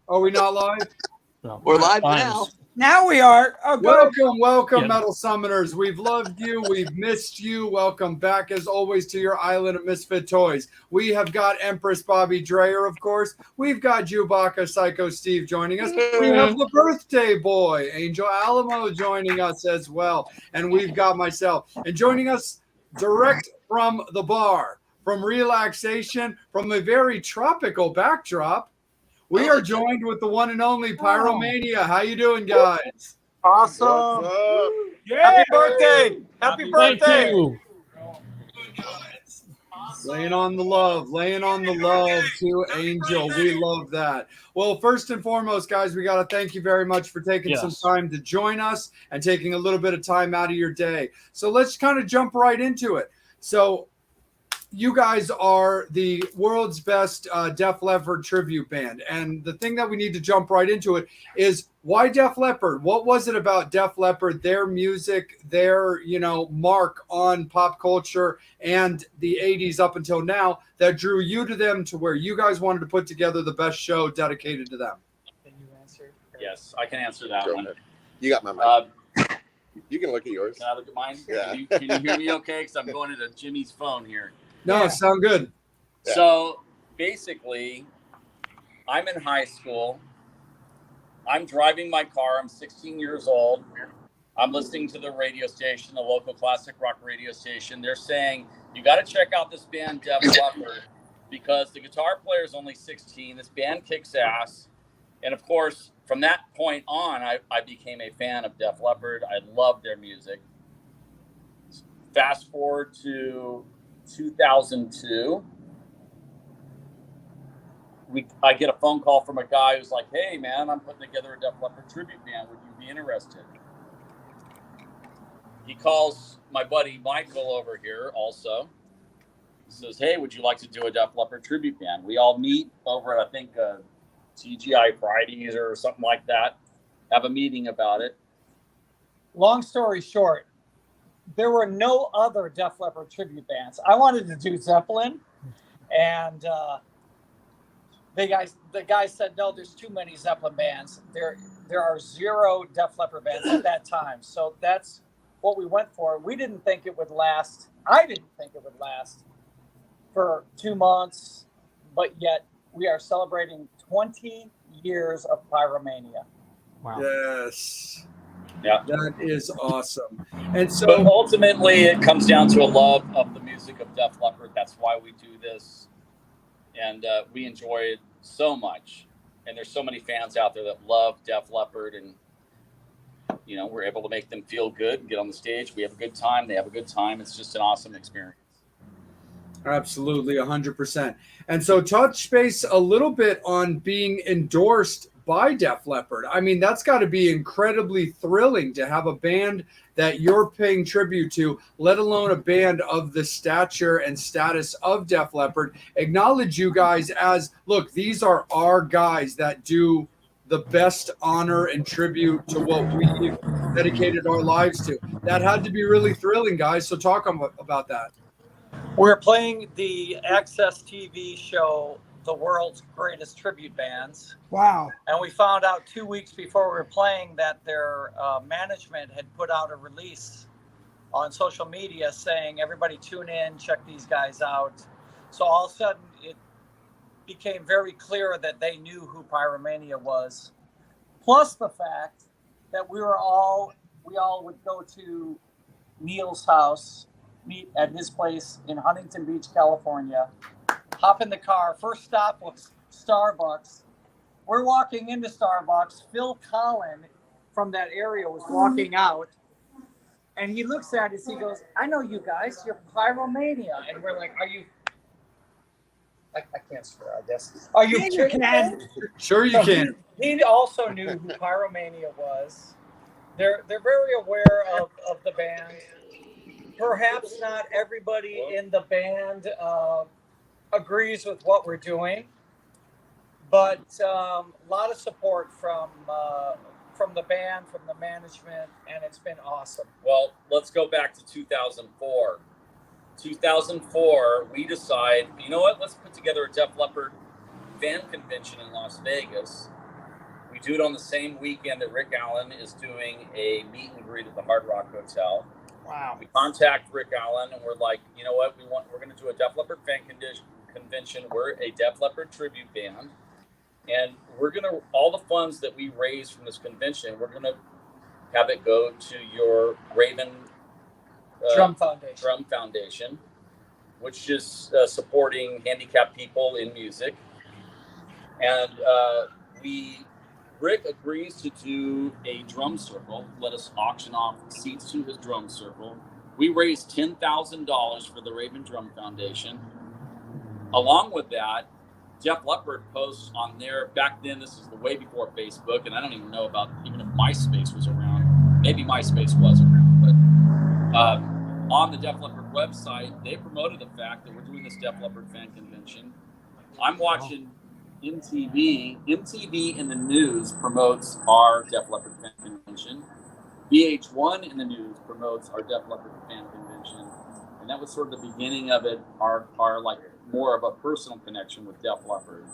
Are we not live? No, We're live fine. now. Now we are. Oh, good. Welcome, Yeah. Metal Summoners. We've loved you. We've missed you. Welcome back, as always, to your island of misfit toys. We have got Empress Bobby Dreyer, of course. We've got Chewbacca Psycho Steve joining us. We have the birthday boy, Angel Alamo, joining us as well. And we've got myself. And joining us direct from the bar, from relaxation, from a very tropical backdrop, we are joined with the one and only Pyromania. How you doing, guys? Awesome. Yeah. Happy birthday. Happy Thank birthday. you. Laying on the love to Angel. We love that. Well, first and foremost, guys, we got to thank you very much for taking some time to join us and taking a little bit of time out of your day. So let's kind of jump right into it. So you guys are the world's best Def Leppard tribute band. And the thing that we need to jump right into it is, why Def Leppard? What was it about Def Leppard, their music, their, mark on pop culture and the 80s up until now, that drew you to them to where you guys wanted to put together the best show dedicated to them? Can you answer? Yes, I can answer that Go one. ahead. You got my mic. Uh, You can look at yours. Can I look at mine? Yeah. Can you hear me okay? Because I'm going into Jimmy's phone here. No, Yeah. sound good. Yeah. So basically, I'm in high school. I'm driving my car. I'm 16 years old. I'm listening to the radio station, the local classic rock radio station. They're saying, you got to check out this band, Def Leppard, because the guitar player is only 16. This band kicks ass. And of course, from that point on, I became a fan of Def Leppard. I loved their music. Fast forward to 2002. I get a phone call from a guy who's like, hey, man, I'm putting together a Def Leppard tribute band. Would you be interested? He calls my buddy Michael over here also. He says, hey, would you like to do a Def Leppard tribute band? We all meet over at, I think, TGI Fridays or something like that. Have a meeting about it. Long story short, there were no other Def Leppard tribute bands. I wanted to do Zeppelin, and the guy said, no, there's too many Zeppelin bands. There are 0 Def Leppard bands at that time. So that's what we went for. We didn't think it would last. I didn't think it would last for 2 months, but yet we are celebrating 20 years of Pyromania. Wow. Yes. Yeah. That is awesome. And But so, ultimately, it comes down to a love of the music of Def Leppard. That's why we do this. And we enjoy it so much. And there's so many fans out there that love Def Leppard. And, we're able to make them feel good and get on the stage. We have a good time. They have a good time. It's just an awesome experience. absolutely, 100%. And so touch base a little bit on being endorsed by Def Leppard. I mean, that's got to be incredibly thrilling to have a band that you're paying tribute to, let alone a band of the stature and status of Def Leppard, acknowledge you guys as, look, these are our guys that do the best honor and tribute to what we dedicated our lives to. That had to be really thrilling, guys. So talk about that. We're playing the Access TV show, The World's Greatest Tribute Bands. Wow. And we found out 2 weeks before we were playing that their management had put out a release on social media saying, everybody tune in, check these guys out. So all of a sudden, it became very clear that they knew who Pyromania was. Plus the fact that we all would go to Neil's house, meet at his place in Huntington Beach, California, hop in the car. First stop was Starbucks. We're walking into Starbucks. Phil Collin from that area was walking out, and he looks at us. He goes, I know you guys. You're Pyromania. And we're like, are you... I can't swear, I guess. Are you kidding me? Sure you can. He also knew who Pyromania was. They're very aware of the band. Perhaps not everybody in the band agrees with what we're doing, but a lot of support from the band, from the management, and it's been awesome. Well, let's go back to 2004. 2004, we decide, you know what, let's put together a Def Leppard fan convention in Las Vegas. We do it on the same weekend that Rick Allen is doing a meet and greet at the Hard Rock Hotel. Wow. We contact Rick Allen and we're like, you know what, we're going to do a Def Leppard fan convention. We're a Def Leppard tribute band, and we're going to, all the funds that we raise from this convention, we're going to have it go to your Raven Drum Foundation, which is supporting handicapped people in music. And Rick agrees to do a drum circle, let us auction off seats to his drum circle. We raised $10,000 for the Raven Drum Foundation. Along with that, Def Leppard posts on there, back then, this is the way before Facebook, and I don't even know about even if MySpace was around. Maybe MySpace was around, but on the Def Leppard website, they promoted the fact that we're doing this Def Leppard fan convention. I'm watching MTV in the news promotes our Def Leppard fan convention. VH1 in the news promotes our Def Leppard fan convention. And that was sort of the beginning of it, our like more of a personal connection with Def Leppard.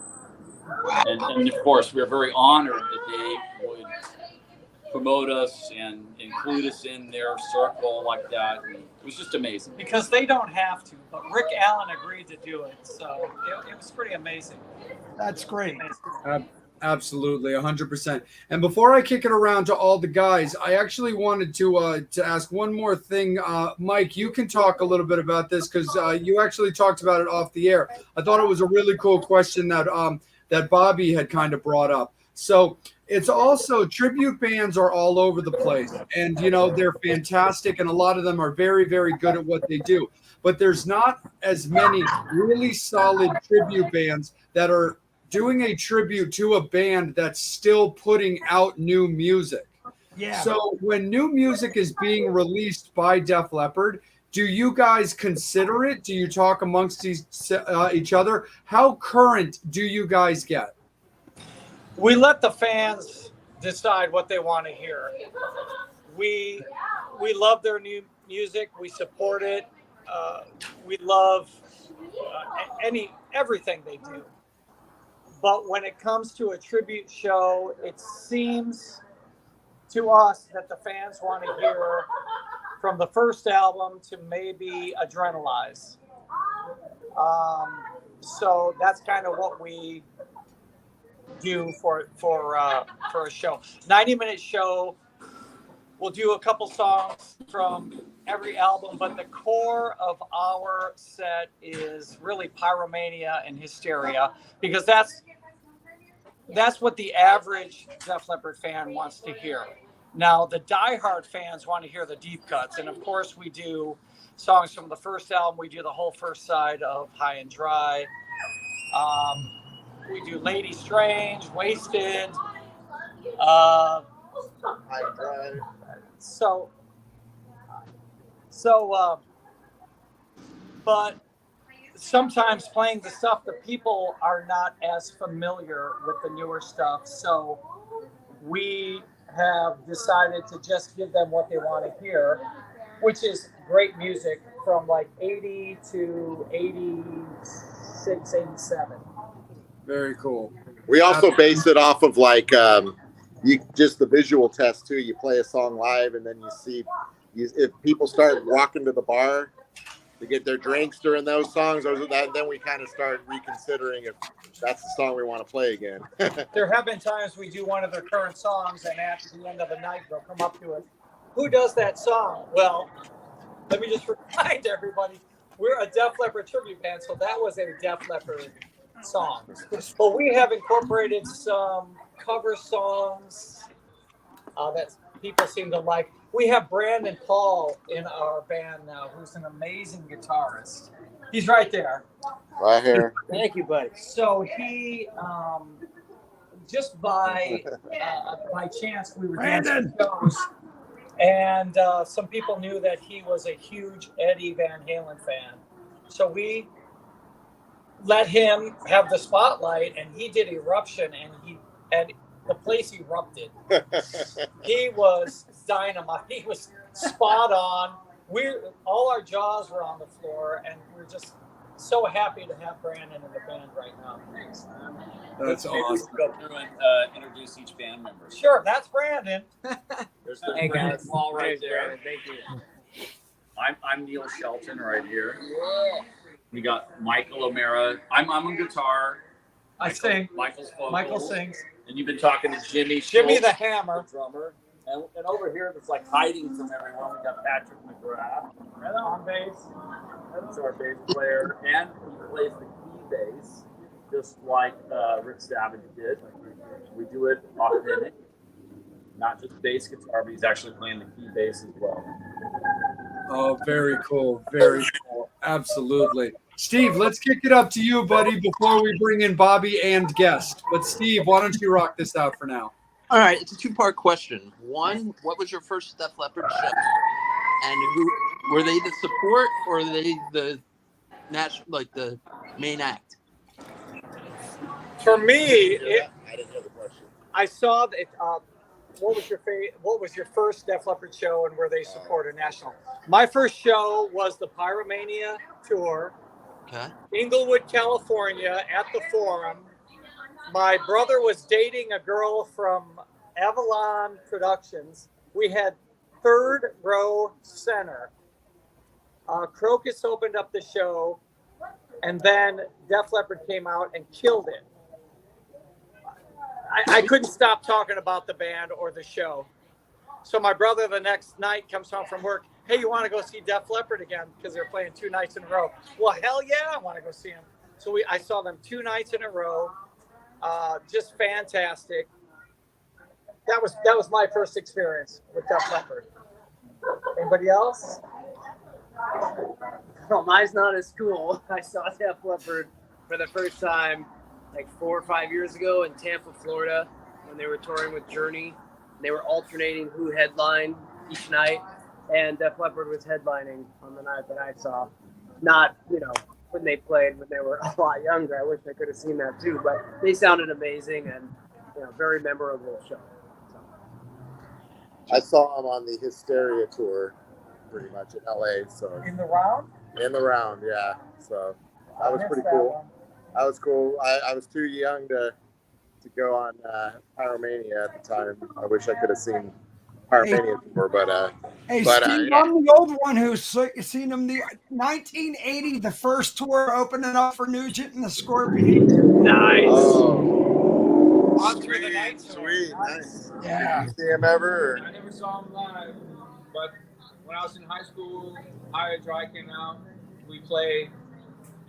And of course, we're very honored that they would promote us and include us in their circle like that. And it was just amazing. Because they don't have to, but Rick Allen agreed to do it. So it was pretty amazing. That's great. Absolutely, 100%. And before I kick it around to all the guys, I actually wanted to ask one more thing. Mike, you can talk a little bit about this because you actually talked about it off the air. I thought it was a really cool question that that Bobby had kind of brought up. So it's also tribute bands are all over the place, and you know they're fantastic, and a lot of them are very, very good at what they do. But there's not as many really solid tribute bands that are doing a tribute to a band that's still putting out new music. Yeah. So when new music is being released by Def Leppard, do you guys consider it? Do you talk amongst each other? How current do you guys get? We let the fans decide what they want to hear. We love their new music. We support it. We love everything they do. But when it comes to a tribute show, it seems to us that the fans want to hear from the first album to maybe Adrenalize. So that's kind of what we do for a show. 90-minute show. We'll do a couple songs from every album, but the core of our set is really Pyromania and Hysteria, because that's what the average Def Leppard fan wants to hear. Now, the diehard fans want to hear the deep cuts, and of course we do songs from the first album. We do the whole first side of High and Dry. We do Lady Strange, Wasted. High and Dry. But sometimes playing the stuff that people are not as familiar with the newer stuff. So we have decided to just give them what they want to hear, which is great music from like 80 to 86, 87. Very cool. We also base it off of like just the visual test too. You play a song live and then you see if people start walking to the bar to get their drinks during those songs, then we kind of start reconsidering if that's the song we want to play again. There have been times we do one of their current songs, and at the end of the night, they'll come up to us. Who does that song? Well, let me just remind everybody, we're a Def Leppard tribute band, so that was a Def Leppard song. But we have incorporated some cover songs that people seem to like. We have Brandon Paul in our band now, who's an amazing guitarist. He's right there. Right here. Thank you, buddy. So he, just by chance, we were dancing shows, and some people knew that he was a huge Eddie Van Halen fan. So we let him have the spotlight, and he did Eruption, and the place erupted. He was dynamite. He was spot on. All our jaws were on the floor, and we're just so happy to have Brandon in the band right now. Thanks, man. That's awesome. Go through and introduce introduce each band member. Sure, that's Brandon. There's the Hey guys, Paul right Thanks, there. Brandon. Thank you. I'm Neil Shelton right here. We got Michael O'Mara. I'm on guitar. I sing. Michael's vocals. Michael sings. And you've been talking to Jimmy Jimmy Schultz, the Hammer. the drummer. And over here, that's like hiding from everyone, we got Patrick McGrath. On bass. That's our bass player. And he plays the key bass, just like Rick Savage did. We do it authentic. Not just bass guitar, but he's actually playing the key bass as well. Oh, very cool. Very cool. Absolutely. Steve, let's kick it up to you, buddy, before we bring in Bobby and guest. But Steve, why don't you rock this out for now? All right, it's a two-part question. One, what was your first Def Leppard show? And who were they the support or were they the the main act? For me, I didn't know the question. I saw that. What was your first Def Leppard show, and were they supported national? My first show was the Pyromania tour, Okay. Inglewood, California, at the Forum. My brother was dating a girl from Avalon Productions. We had third row center. Crocus opened up the show, and then Def Leppard came out and killed it. I couldn't stop talking about the band or the show. So my brother the next night comes home from work. Hey, you want to go see Def Leppard again? Because they're playing 2 nights in a row. Well, hell yeah, I want to go see them. So I saw them 2 nights in a row. Just fantastic. That was my first experience with Def Leppard. Anybody else? Well, mine's not as cool. I saw Def Leppard for the first time like 4 or 5 years ago in Tampa, Florida, when they were touring with Journey. They were alternating who headlined each night, and Def Leppard was headlining on the night that I saw. Not, when they played when they were a lot younger. I wish I could have seen that too, but they sounded amazing and very memorable show. So. I saw him on the Hysteria tour, pretty much in LA. So In the round? in the round, yeah. So that was pretty cool. That was cool. I was too young to go on Pyromania at the time. I wish I could have seen Pyromania tour, but Hey, but, Steve, yeah. I'm the old one who's seen them. The 1980, the first tour opening up for Nugent and the Scorpions. Nice. Oh, On through the night. sweet, nice. Yeah. Did you see him ever? Or? I never saw him live, but when I was in high school, High Dry came out. We played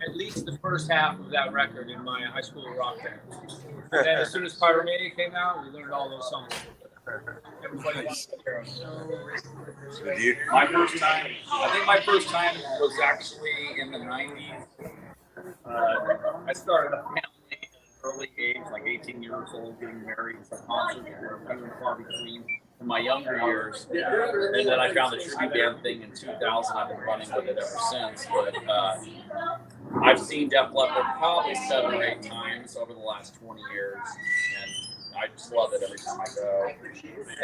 at least the first half of that record in my high school rock band. And then as soon as Pyromania came out, we learned all those songs. Everybody wants to hear them. My first time, I think my first time was actually in the 90s. I started a family at an early age, like 18 years old, getting married. So concerts were few and far between in my younger years. And then I found the tribute band thing in 2000. I've been running with it ever since. But I've seen Def Leppard probably 7 or 8 times over the last 20 years. And I just love it every time I go.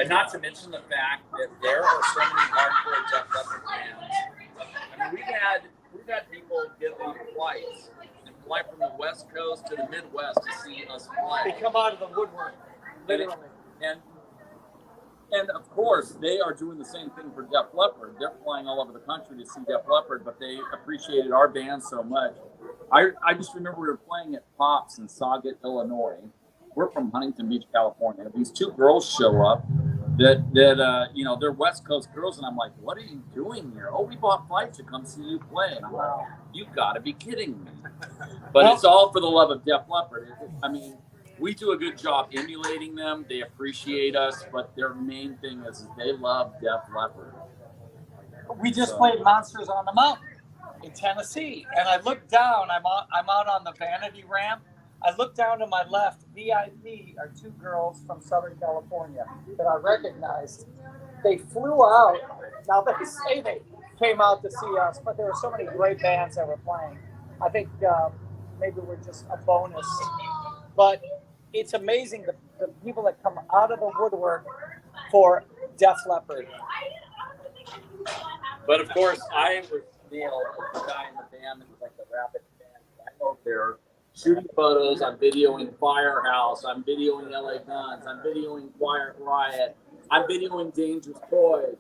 And not to mention the fact that there are so many hardcore Def Leppard fans. I mean, we've had people get leave flights and fly from the West Coast to the Midwest to see us They play. come out of the woodwork, literally. And of course, they are doing the same thing for Def Leppard. They're flying all over the country to see Def Leppard, but they appreciated our band so much. I just remember we were playing at Pops in Sauget, Illinois. We're from Huntington Beach, California. These 2 girls show up that they're West Coast girls, and I'm like, what are you doing here? Oh, we bought flights to come see you play. And I'm like, you've got to be kidding me. But it's all for the love of Def Leppard. I mean, we do a good job emulating them. They appreciate us, but their main thing is they love Def Leppard. We just played Monsters on the Mountain in Tennessee, and I looked down. I'm out on the vanity ramp. I look down to my left. VIP are 2 girls from Southern California that I recognized. They flew out. Now they say they came out to see us, but there were so many great bands that were playing. I think maybe we're just a bonus. But it's amazing the people that come out of the woodwork for Def Leppard. But of course, I was the guy in the band that was like the rapid band. I know they're shooting photos. I'm videoing Firehouse. I'm videoing LA Guns. I'm videoing Quiet Riot. I'm videoing Dangerous Toys.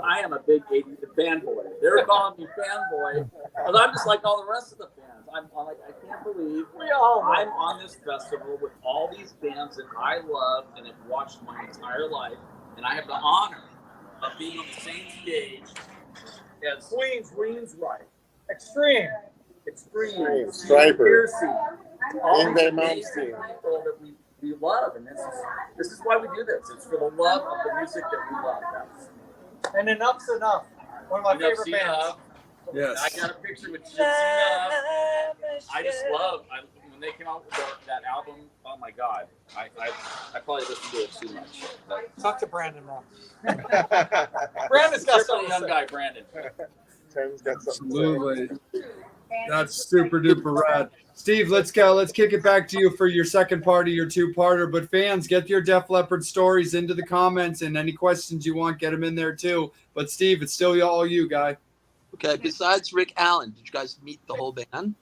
I am a big 80s fanboy. They're calling me fanboy because I'm just like all the rest of the fans. I'm like, I can't believe I'm on this festival with all these bands that I love and have watched my entire life, and I have the honor of being on the same stage as Queen's Right, Extreme, Striper, Piercy, all Ingve these Malmsteen. people that we love, and this is why we do this. It's for the love of the music that we love. And Enough's Enough, one of my favorite bands. Yes. I got a picture with Gypsy Enough. I just love when they came out with that album. Oh my God, I probably listened to it too much. Talk to Brandon now. Brandon's got something. Young guy, Brandon. Tim's got something to say. Absolutely. That's super duper rad. Steve, let's go. Let's kick it back to you for your second part of your two-parter. But fans, get your Def Leppard stories into the comments, and any questions you want, get them in there too. But Steve, it's still all you, guy. Okay. Besides Rick Allen, did you guys meet the whole band?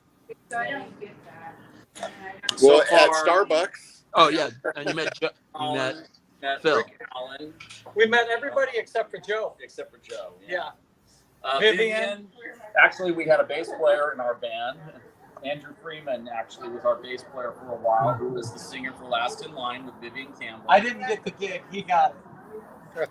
Well, at Starbucks. Oh yeah, and you met Phil. Rick Allen, We met everybody except for Joe. Yeah. Vivian. Actually, we had a bass player in our band. Andrew Freeman actually was our bass player for a while, who was the singer for Last in Line with Vivian Campbell. I didn't get the gig. He got it.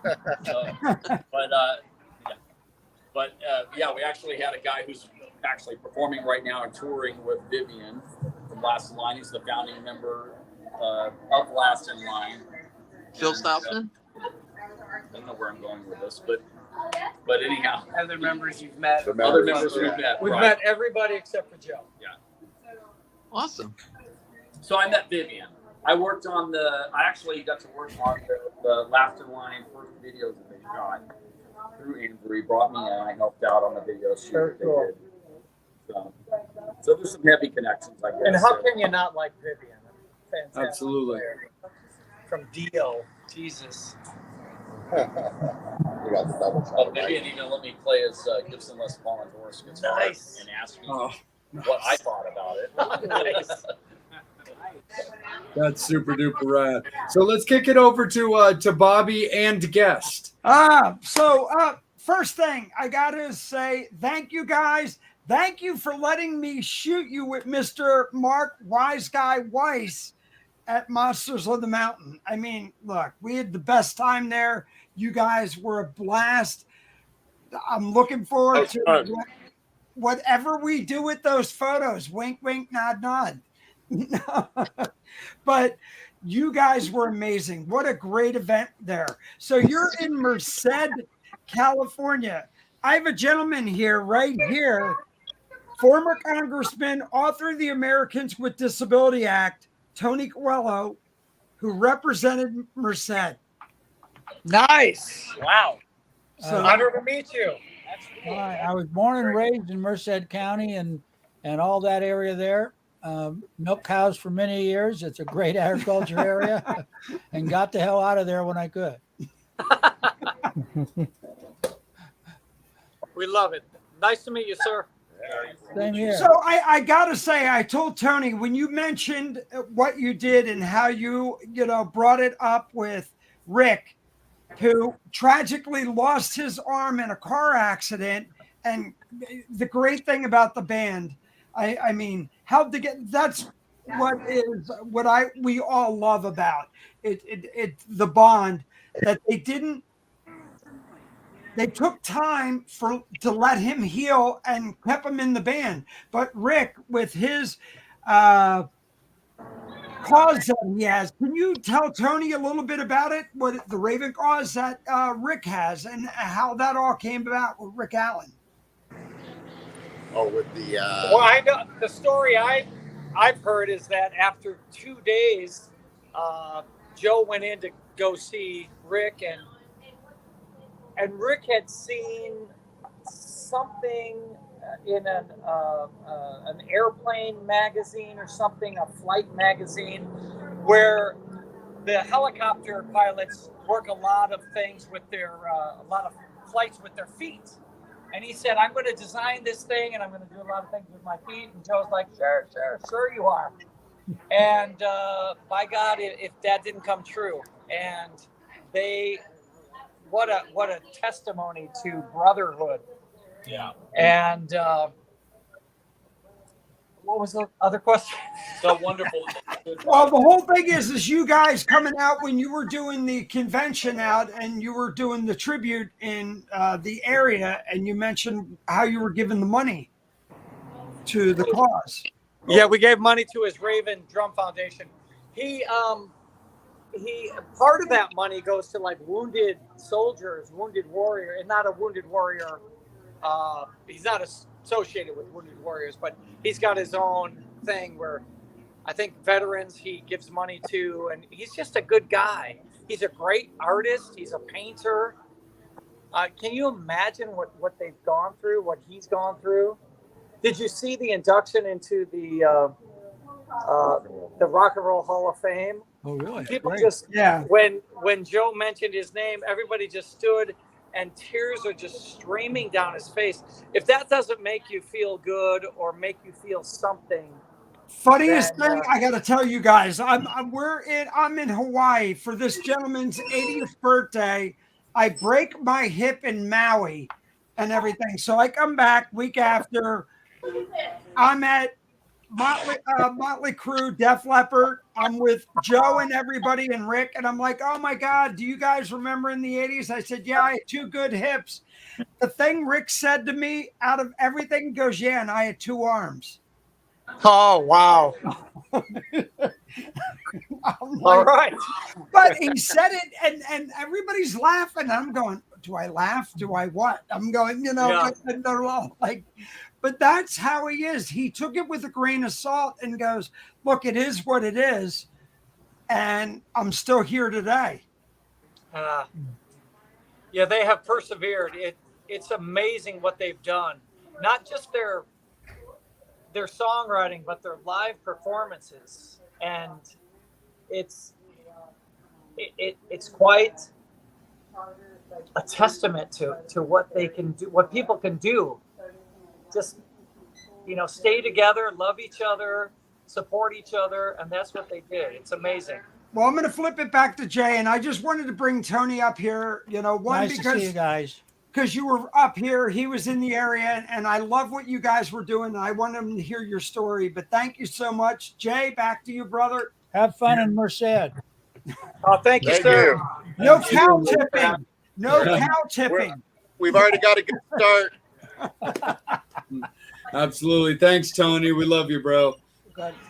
Yeah, we actually had a guy who's actually performing right now and touring with Vivian from Last in Line. He's the founding member of Last in Line. Phil Stoutson? I don't know where I'm going with this, but anyhow. Other members you've met. Other members we've met. We've right. met everybody except for Joe. Yeah. Awesome. So I met Vivian. I actually got to work on the Last in Line first videos that they shot through Andrew. He brought me in. I helped out on the video shoot that they did. So there's some heavy connections, I guess. And how can you not like Vivian? Fantastic. Absolutely. player. From Dio. Jesus. We got the double Oh, shot. Vivian even let me play his Gibson Les Paul and Doris guitar Nice. and ask me Oh, what I thought about it. Nice. that's super duper rad. So let's kick it over to Bobby and guest. First thing I gotta say, thank you guys. Thank you for letting me shoot you with Mr. Mark Wise Guy Weiss at Monsters of the Mountain. I mean, look, we had the best time there. You guys were a blast. I'm looking forward to whatever we do with those photos. Wink, wink, nod, nod. But you guys were amazing. What a great event there. So you're in Merced, California. I have a gentleman here, right here, former congressman, author of the Americans with Disability Act, Tony Coelho, who represented Merced. Nice. Wow. So Honor to meet you. That's cool. I was born and raised in Merced County and all that area there. Milk cows for many years. It's a great agriculture area, and got the hell out of there when I could. We love it. Nice to meet you, sir. Same here. So I gotta say, I told Tony when you mentioned what you did and how you brought it up with Rick, who tragically lost his arm in a car accident, and the great thing about the band, I mean, how to get that's what we all love about it the bond that they took time to let him heal and kept him in the band. But Rick, with his cause that he has, can you tell Tony a little bit about it? What the Raven cause that Rick has, and how that all came about with Rick Allen? Oh, with the Well, I know the story I've heard is that after 2 days, Joe went in to go see Rick, and Rick had seen something in an airplane magazine or something, a flight magazine, where the helicopter pilots work a lot of things with a lot of flights with their feet. And he said, I'm going to design this thing and I'm going to do a lot of things with my feet. And Joe's like, sure you are. And by God, if that didn't come true. And what a testimony to brotherhood. Yeah. And what was the other question? So wonderful. Well, the whole thing is you guys coming out when you were doing the convention out and you were doing the tribute in the area, and you mentioned how you were giving the money to the cause. Yeah, we gave money to his Raven Drum Foundation. He part of that money goes to like wounded soldiers, wounded warrior, and not a wounded warrior. He's not associated with Wounded Warriors, but he's got his own thing where I think veterans he gives money to, and he's just a good guy. He's a great artist. He's a painter. Can you imagine what they've gone through, what he's gone through? Did you see the induction into the Rock and Roll Hall of Fame? Oh, really? People Great. just, Yeah. When Joe mentioned his name, everybody just stood and tears are just streaming down his face. If that doesn't make you feel good or make you feel something. Funniest thing I got to tell you guys, I'm in Hawaii for this gentleman's 80th birthday. I break my hip in Maui and everything. So I come back week after. I'm at Motley Crue, Def Leppard. I'm with Joe and everybody and Rick, and I'm like, oh my God, do you guys remember in the 80s? I said, yeah, I had 2 good hips. The thing Rick said to me out of everything goes, yeah, and I had 2 arms. Oh, wow. All right. But he said it, and everybody's laughing. I'm going, do I laugh? Do I what? I'm going, like, but that's how he is. He took it with a grain of salt and goes, look, it is what it is. And I'm still here today. Yeah, they have persevered. It's amazing what they've done. Not just their songwriting, but their live performances. And it's quite a testament to what they can do, what people can do. Just, stay together, love each other, support each other, and that's what they did. It's amazing. Well, I'm going to flip it back to Jay, and I just wanted to bring Tony up here. Nice to see you guys. Because you were up here, he was in the area, and I love what you guys were doing. I want him to hear your story, but thank you so much. Jay, back to you, brother. Have fun in Merced. Oh, thank you, sir. No cow tipping. No cow tipping. We've already got a good start. Absolutely. Thanks, Tony. We love you, bro.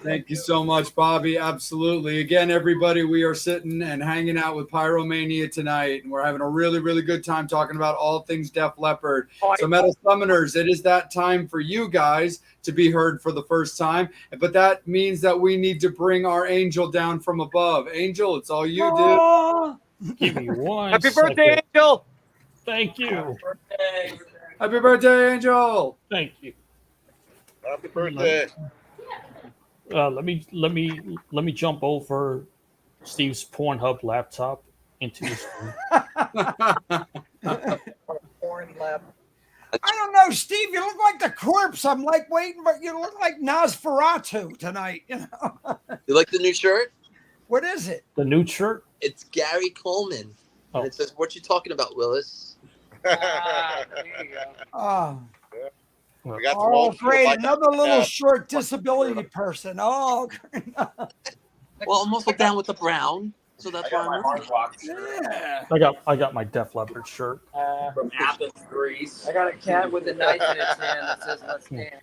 Thank you so much, Bobby. Absolutely. Again, everybody, we are sitting and hanging out with Pyromania tonight, and we're having a really, really good time talking about all things Def Leppard. So, Metal Summoners, it is that time for you guys to be heard for the first time, but that means that we need to bring our angel down from above. Angel, it's all you, dude. Give me one. Happy birthday, Angel. Thank you. Happy birthday. Happy birthday, Angel. Thank you. Happy birthday. Let me jump over Steve's Pornhub laptop into his phone. I don't know, Steve. You look like the corpse. I'm like waiting, but you look like Nosferatu tonight. You like the new shirt? What is it? The new shirt? It's Gary Coleman. Oh. And it says, "What you talking about, Willis?" Oh. We got Oh, great. like Another little short disability person. Oh, well, I'm also down with the brown, so that's why I'm hard rock. Yeah. I got my Def Leppard shirt. From Athens, Greece. I got a cat with a knife in its hand that says "Let's dance."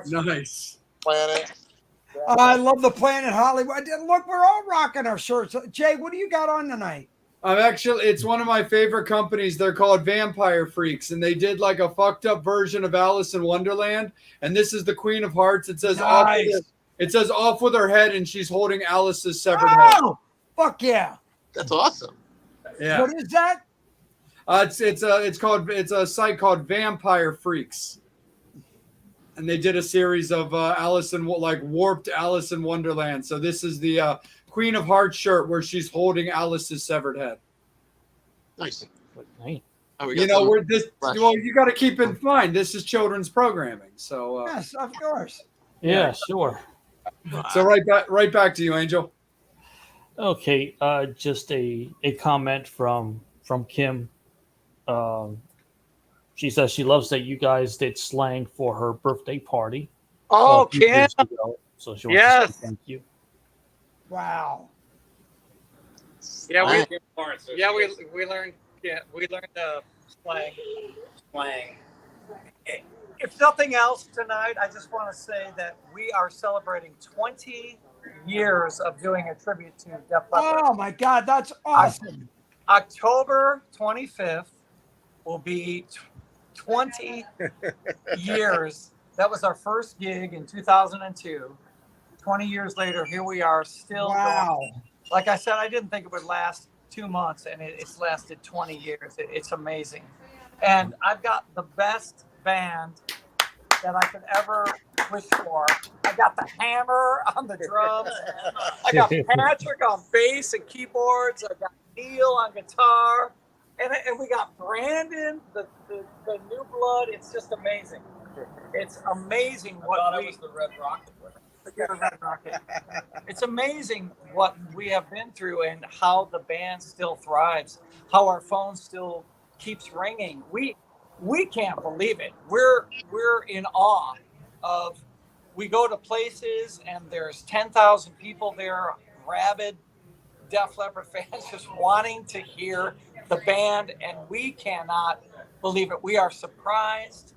Nice. Planet. I love the Planet Hollywood. Look, we're all rocking our shirts. Jay, what do you got on tonight? It's one of my favorite companies. They're called Vampire Freaks, and they did like a fucked up version of Alice in Wonderland. And this is the Queen of Hearts. It says off with her head, and she's holding Alice's severed head. Oh, fuck yeah! That's awesome. Yeah. What is that? It's a site called Vampire Freaks, and they did a series of warped Alice in Wonderland. So this is the Queen of Hearts shirt where she's holding Alice's severed head. Nice. Hey. Oh, we You got know, some we're this. flesh. Well, you got to keep in mind this is children's programming. So, Yes, of course. Yeah, sure. so right back to you, Angel. Okay, just a comment from Kim. She says she loves that you guys did slang for her birthday party. Oh, a few Kim. years ago. So she wants to Yes. say thank you. Wow. Yeah, Slang. we learned slang. Slang. If nothing else tonight, I just want to say that we are celebrating 20 years of doing a tribute to Def Leppard. Oh my God, that's awesome. October 25th will be 20 years. That was our first gig in 2002. 20 years later, here we are still Wow. going. Like I said, I didn't think it would last 2 months, and it's lasted 20 years. It's amazing. And I've got the best band that I could ever wish for. I got the Hammer on the drums. I got Patrick on bass and keyboards. I got Neil on guitar. And we got Brandon, the new blood. It's just amazing. It's amazing what we... the Red Rocket. It's amazing what we have been through and how the band still thrives, how our phone still keeps ringing. We can't believe it. We're in awe of. We go to places and there's 10,000 people there, rabid Def Leppard fans just wanting to hear the band, and we cannot believe it. We are surprised,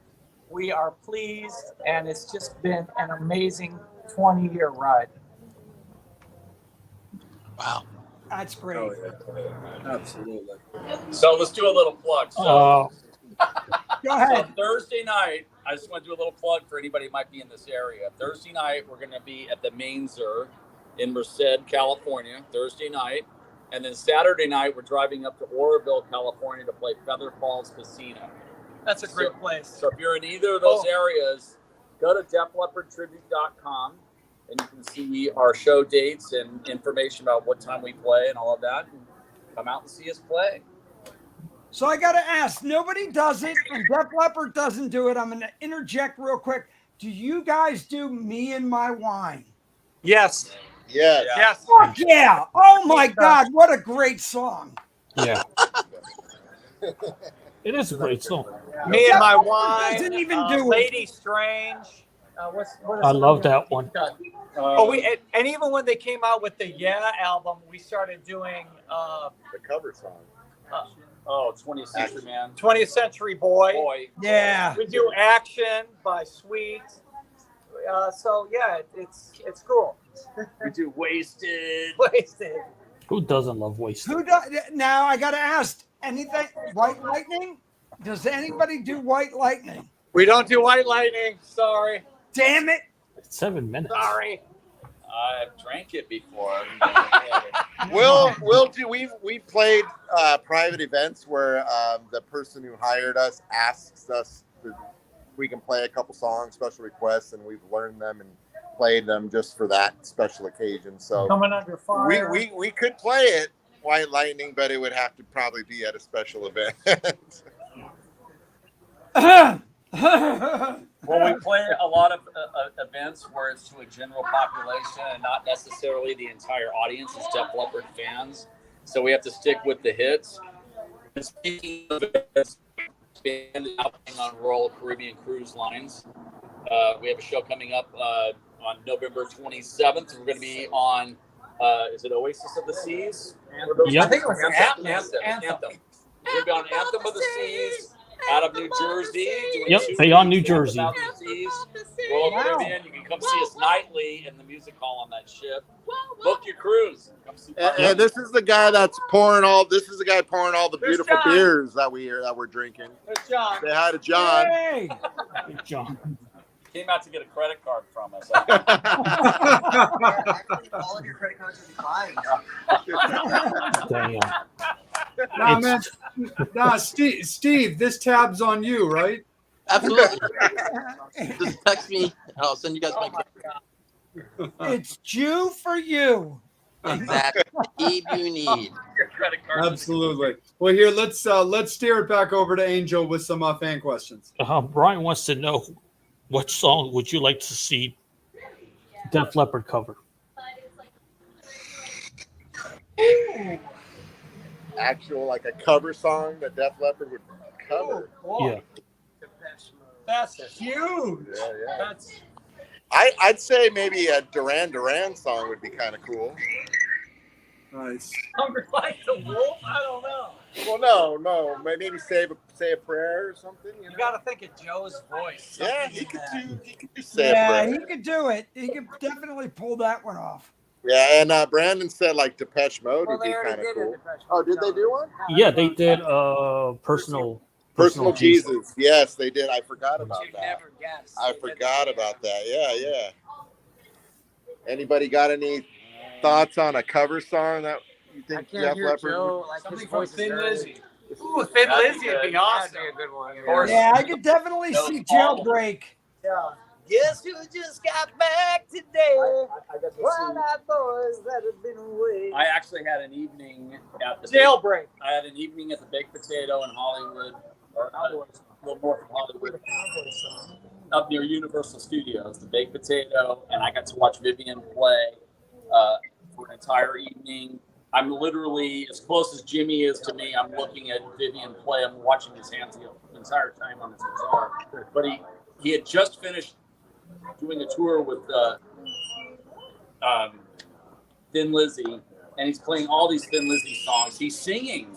we are pleased, and it's just been an amazing 20-year ride. Wow. That's great. Oh, yeah. Absolutely. So let's do a little plug. So, Go so ahead. Thursday night, I just want to do a little plug for anybody who might be in this area. Thursday night, we're going to be at the Mainzer in Merced, California, Thursday night. And then Saturday night, we're driving up to Oroville, California to play Feather Falls Casino. That's a great place. So if you're in either of those areas, go to DefLeppardTribute.com and you can see our show dates and information about what time we play and all of that. And come out and see us play. So I got to ask, nobody does it, and Def Leppard doesn't do it. I'm going to interject real quick. Do you guys do Me and My Wine? Yes. Yes. Yes. Fuck yeah. Oh my God, what a great song. Yeah. It is a great song. Me and My Wine. Doesn't even do it. Lady Strange. What is I love that one. And even when they came out with the Yeah album, we started doing The cover song. 20th Century Man. 20th Century Boy. Yeah. We do Action by Sweet. So yeah, it's cool. We do Wasted. Wasted. Who doesn't love Wasted? Who does now? I got to ask. Anything? White Lightning? Does anybody do White Lightning? We don't do White Lightning. Sorry. Damn it! 7 minutes. Sorry. I've drank it before. We'll do. We've played private events where the person who hired us asks us if we can play a couple songs, special requests, and we've learned them and played them just for that special occasion. So Coming under fire. we could play it, White Lightning, but it would have to probably be at a special event. Well, we play a lot of events where it's to a general population and not necessarily the entire audience is Def Leppard fans. So we have to stick with the hits. And speaking of events, expanded out on Royal Caribbean Cruise Lines. We have a show coming up on November 27th. We're going to be on, is it Oasis of the Seas? Yep. I think it was Anthem. Anthem. We're going to be on Anthem of the Seas. Out of New Jersey. Yep, they on New Jersey. Royal Caribbean. You can come see us nightly in the music hall on that ship. Book your cruise. Come see and this is the guy that's pouring all. This is the guy pouring all the There's beautiful John. beers that we're drinking. There's John. Say hi to John. Hey! Good job. Came out to get a credit card from us. All of your credit cards will be fine. Damn. Nah, man. Nah, Steve, this tab's on you, right? Absolutely. Just text me. I'll send you guys my. It's Jew for you. Exactly. Need you need. Your credit card. Absolutely. Well, here let's steer it back over to Angel with some fan questions. Brian wants to know, what song would you like to see Def Leppard cover? Actual like a cover song that Def Leppard would cover. Yeah. That's huge. Yeah. That's I'd say maybe a Duran Duran song would be kind of cool. Nice. Hungry like the wolf. I don't know. Well, no, maybe say a prayer or something. You You got to think of Joe's voice. Yeah, Something he in could that. do say a Yeah, prayer. he could do it. He could definitely pull that one off. Yeah, and Brandon said like Depeche Mode Well, would be they already kind of did cool. it. Oh, did they do one? Yeah, they did Personal Jesus. Yes, they did. I forgot about You'd that. never guess. I forgot about that. Yeah. Anybody got any thoughts on a cover song that you I think can't Def hear Leppard Joe. Like Something his from voice is Thin very- Lizzy. Ooh, Thin That'd be Lizzy would good. be awesome. That'd be a good one. course. Yeah, I could definitely No see problem. Jailbreak. Yeah. Guess who just got back today? I got to see. Wild-eyed boys that have been away. I actually had an evening at the Jailbreak. I had an evening at the Baked Potato in Hollywood, or a little north of Hollywood, up near Universal Studios. The Baked Potato, and I got to watch Vivian play for an entire evening. I'm literally as close as Jimmy is to me. I'm looking at Vivian play. I'm watching his hands the entire time on his guitar. But he had just finished doing a tour with Thin Lizzy, and he's playing all these Thin Lizzy songs. He's singing,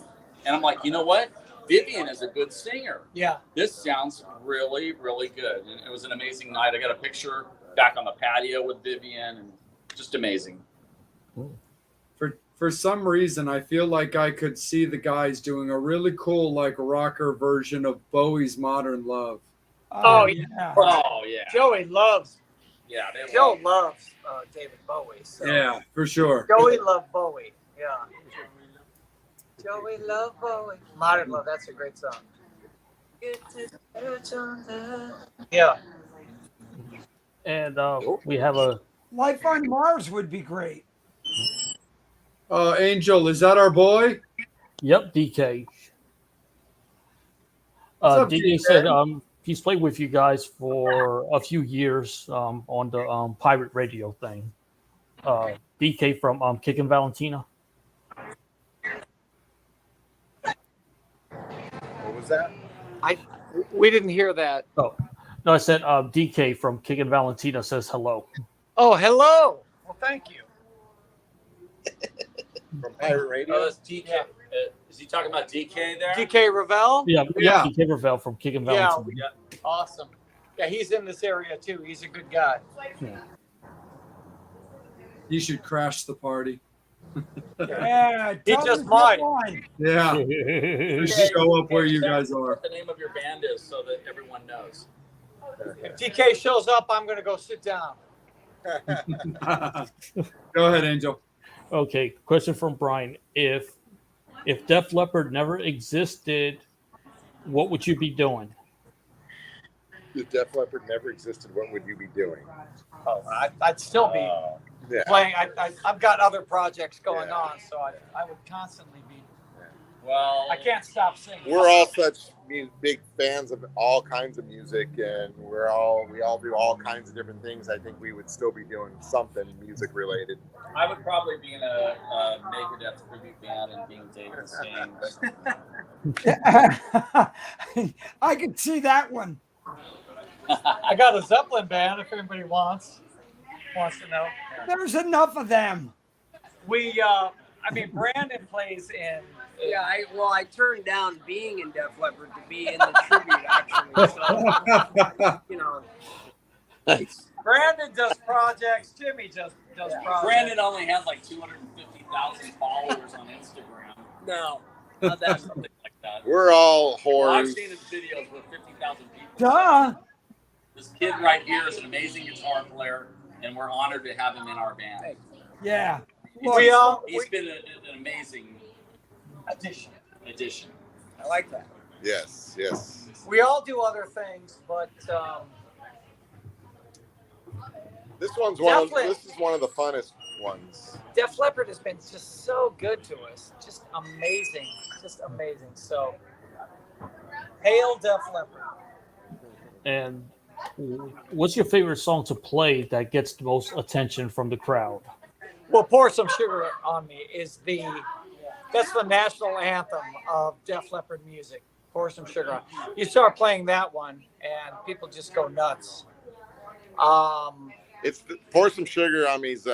and I'm like, you know what? Vivian is a good singer. Yeah. This sounds really, really good. And it was an amazing night. I got a picture back on the patio with Vivian, and just amazing. For some reason, I feel like I could see the guys doing a really cool like rocker version of Bowie's Modern Love. Oh, yeah. Oh yeah, Joey loves. yeah. They Joe love loves David Bowie. So. Yeah, for sure. Joey loved Bowie. Yeah. Joey loved Bowie. Modern Love. That's a great song. Yeah. And we have a Life on Mars would be great. Angel, is that our boy? DK. What's up, DK DK? said he's played with you guys for a few years on the pirate radio thing. DK from Kickin' Valentina. What was that? We didn't hear that. Oh, no, I said DK from Kickin' Valentina says hello. Oh, hello. Well, thank you. From Pirate Radio? Oh, that's DK. Is he talking about DK there? DK Ravel? Yeah. DK Ravel from Kickin' Yeah. Valentina. Awesome. Yeah, he's in this area too. He's a good guy. You should crash the party. Yeah, He tell just him to might. get on. Yeah. Just show up where you guys are. What the name of your band is, so that everyone knows. If DK shows up, I'm going to go sit down. Go ahead, Angel. Okay, question from Brian. If Def Leppard never existed, what would you be doing? If Def Leppard never existed, what would you be doing? Oh, I'd still be Yeah. playing. I've got other projects going on, so I would constantly be. Well, I can't stop singing. We're all such big fans of all kinds of music, and we all do all kinds of different things. I think we would still be doing something music related. I would probably be in a Megadeth tribute band and being David Sting. I could see that one. I got a Zeppelin band if anybody wants to know. There's enough of them. Brandon plays in. Yeah, I turned down being in Def Leppard to be in the tribute, actually. So, you know. Brandon does projects. Jimmy just does projects. Brandon only has like 250,000 followers on Instagram. No, not that. Something like that. We're all Well, I've whores. seen his videos with 50,000 people. Duh. This kid right here is an amazing guitar player, and we're honored to have him in our band. Yeah. He's been an amazing addition. I like that. Yes. We all do other things, but This is one of the funnest ones? Def Leppard has been just so good to us. Just amazing. Just amazing. So, hail Def Leppard. And what's your favorite song to play that gets the most attention from the crowd? Well, Pour Some Sugar on Me that's the national anthem of Def Leppard music. Pour Some Sugar on. You start playing that one and people just go nuts. Pour Some Sugar on Me is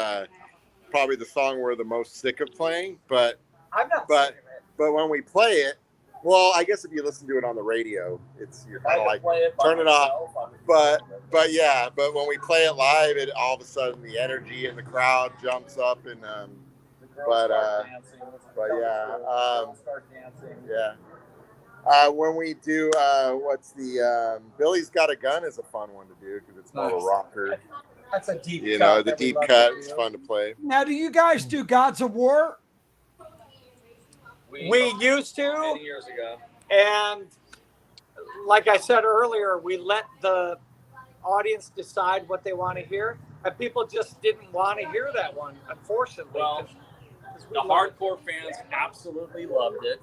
probably the song we're the most sick of playing, but I'm not sick of it. But when we play it, well, I guess if you listen to it on the radio, you're kind of like turn it off. But when we play it live, it all of a sudden the energy in the crowd jumps up and when we do Billy's Got a Gun is a fun one to do because it's more of a rocker. That's a deep cut. The deep cut is fun to play. Now, do you guys do Gods of War? We used to many years ago. And like I said earlier, we let the audience decide what they want to hear. And people just didn't want to hear that one, unfortunately. Well, the hardcore fans absolutely loved it.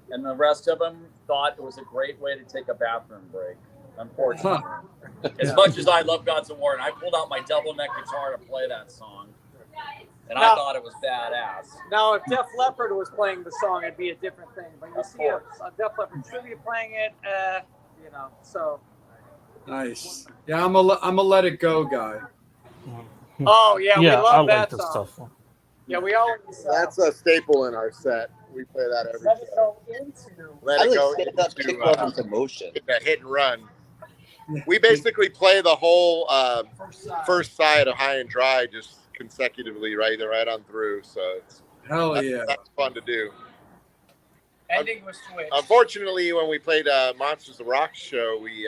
And the rest of them thought it was a great way to take a bathroom break, unfortunately. As much as I love Gods of War, and I pulled out my double neck guitar to play that song. And I thought it was badass. Now, if Def Leppard was playing the song, it'd be a different thing. But you see a Def Leppard tribute playing it, so. Nice. Yeah, I'm a Let It Go guy. Oh, yeah, we love I like that this song. stuff. Yeah, we always. That's a staple in our set. We play that every Let it show. go into. Let it go into motion. A hit and run. We basically play the whole first side of High and Dry just consecutively, right on through. So that's fun to do. Ending with Switch. Unfortunately, when we played Monsters of Rock show, we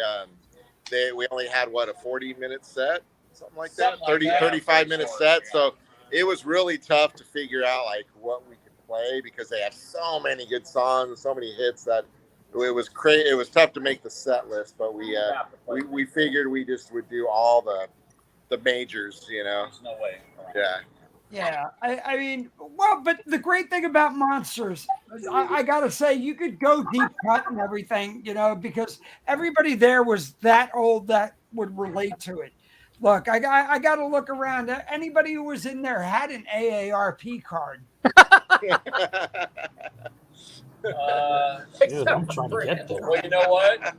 only had a 40-minute set, something like that, 35-minute set. So it was really tough to figure out like what we could play because they have so many good songs, so many hits that it was crazy. It was tough to make the set list, but we figured we just would do all the majors, There's no way. Yeah. Yeah, I mean, well, but the great thing about Monsters, I gotta say, you could go deep cut and everything, because everybody there was that old that would relate to it. Look, I got to look around. Anybody who was in there had an AARP card. I'm trying to get there. Well, you know what?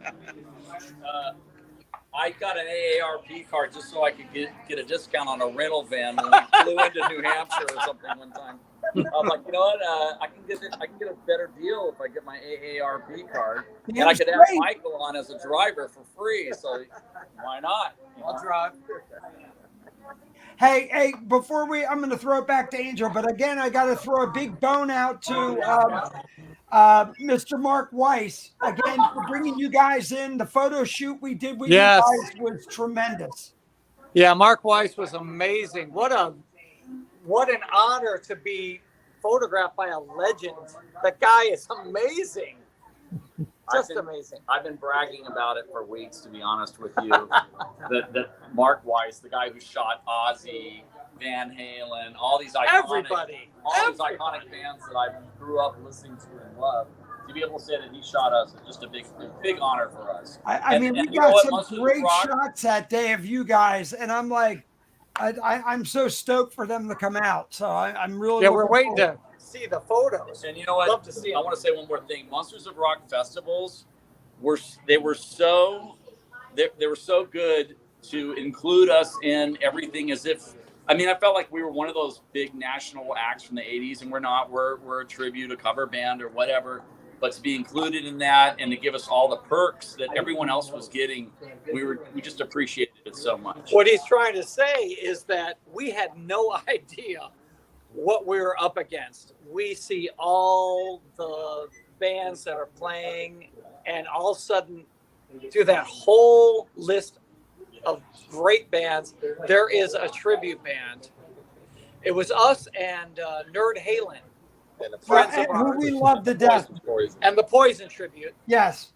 I got an AARP card just so I could get a discount on a rental van when we flew into New Hampshire or something one time. I was like, you know what? I can get a better deal if I get my AARP card, and I could have Michael on as a driver for free. So why not? I'll drive. Hey, before I'm going to throw it back to Angel, but again, I got to throw a big bone out to Mr. Mark Weiss, again, for bringing you guys in. The photo shoot we did with you guys was tremendous. Yeah, Mark Weiss was amazing. What an honor to be photographed by a legend. That guy is amazing. Just amazing. I've been bragging about it for weeks, to be honest with you. that Mark Weiss, the guy who shot Ozzy, Van Halen, all these iconic bands that I grew up listening to and loved. To be able to say that he shot us is just a big honor for us. I mean, we got some great shots that day of you guys, and I'm like, I'm so stoked for them to come out. So I'm really we're waiting to see the photos. And you know what? Love to see I want to say one more thing. Monsters of Rock festivals were so good to include us in everything as if. I mean, I felt like we were one of those big national acts from the 80s, and we're not. We're a tribute, a cover band, or whatever. But to be included in that and to give us all the perks that everyone else was getting, we just appreciated it so much. What he's trying to say is that we had no idea what we were up against. We see all the bands that are playing, and all of a sudden, through that whole list of great bands, there is a tribute band. It was us and Nerd Halen. And who we love to death. And the Poison tribute. Yes.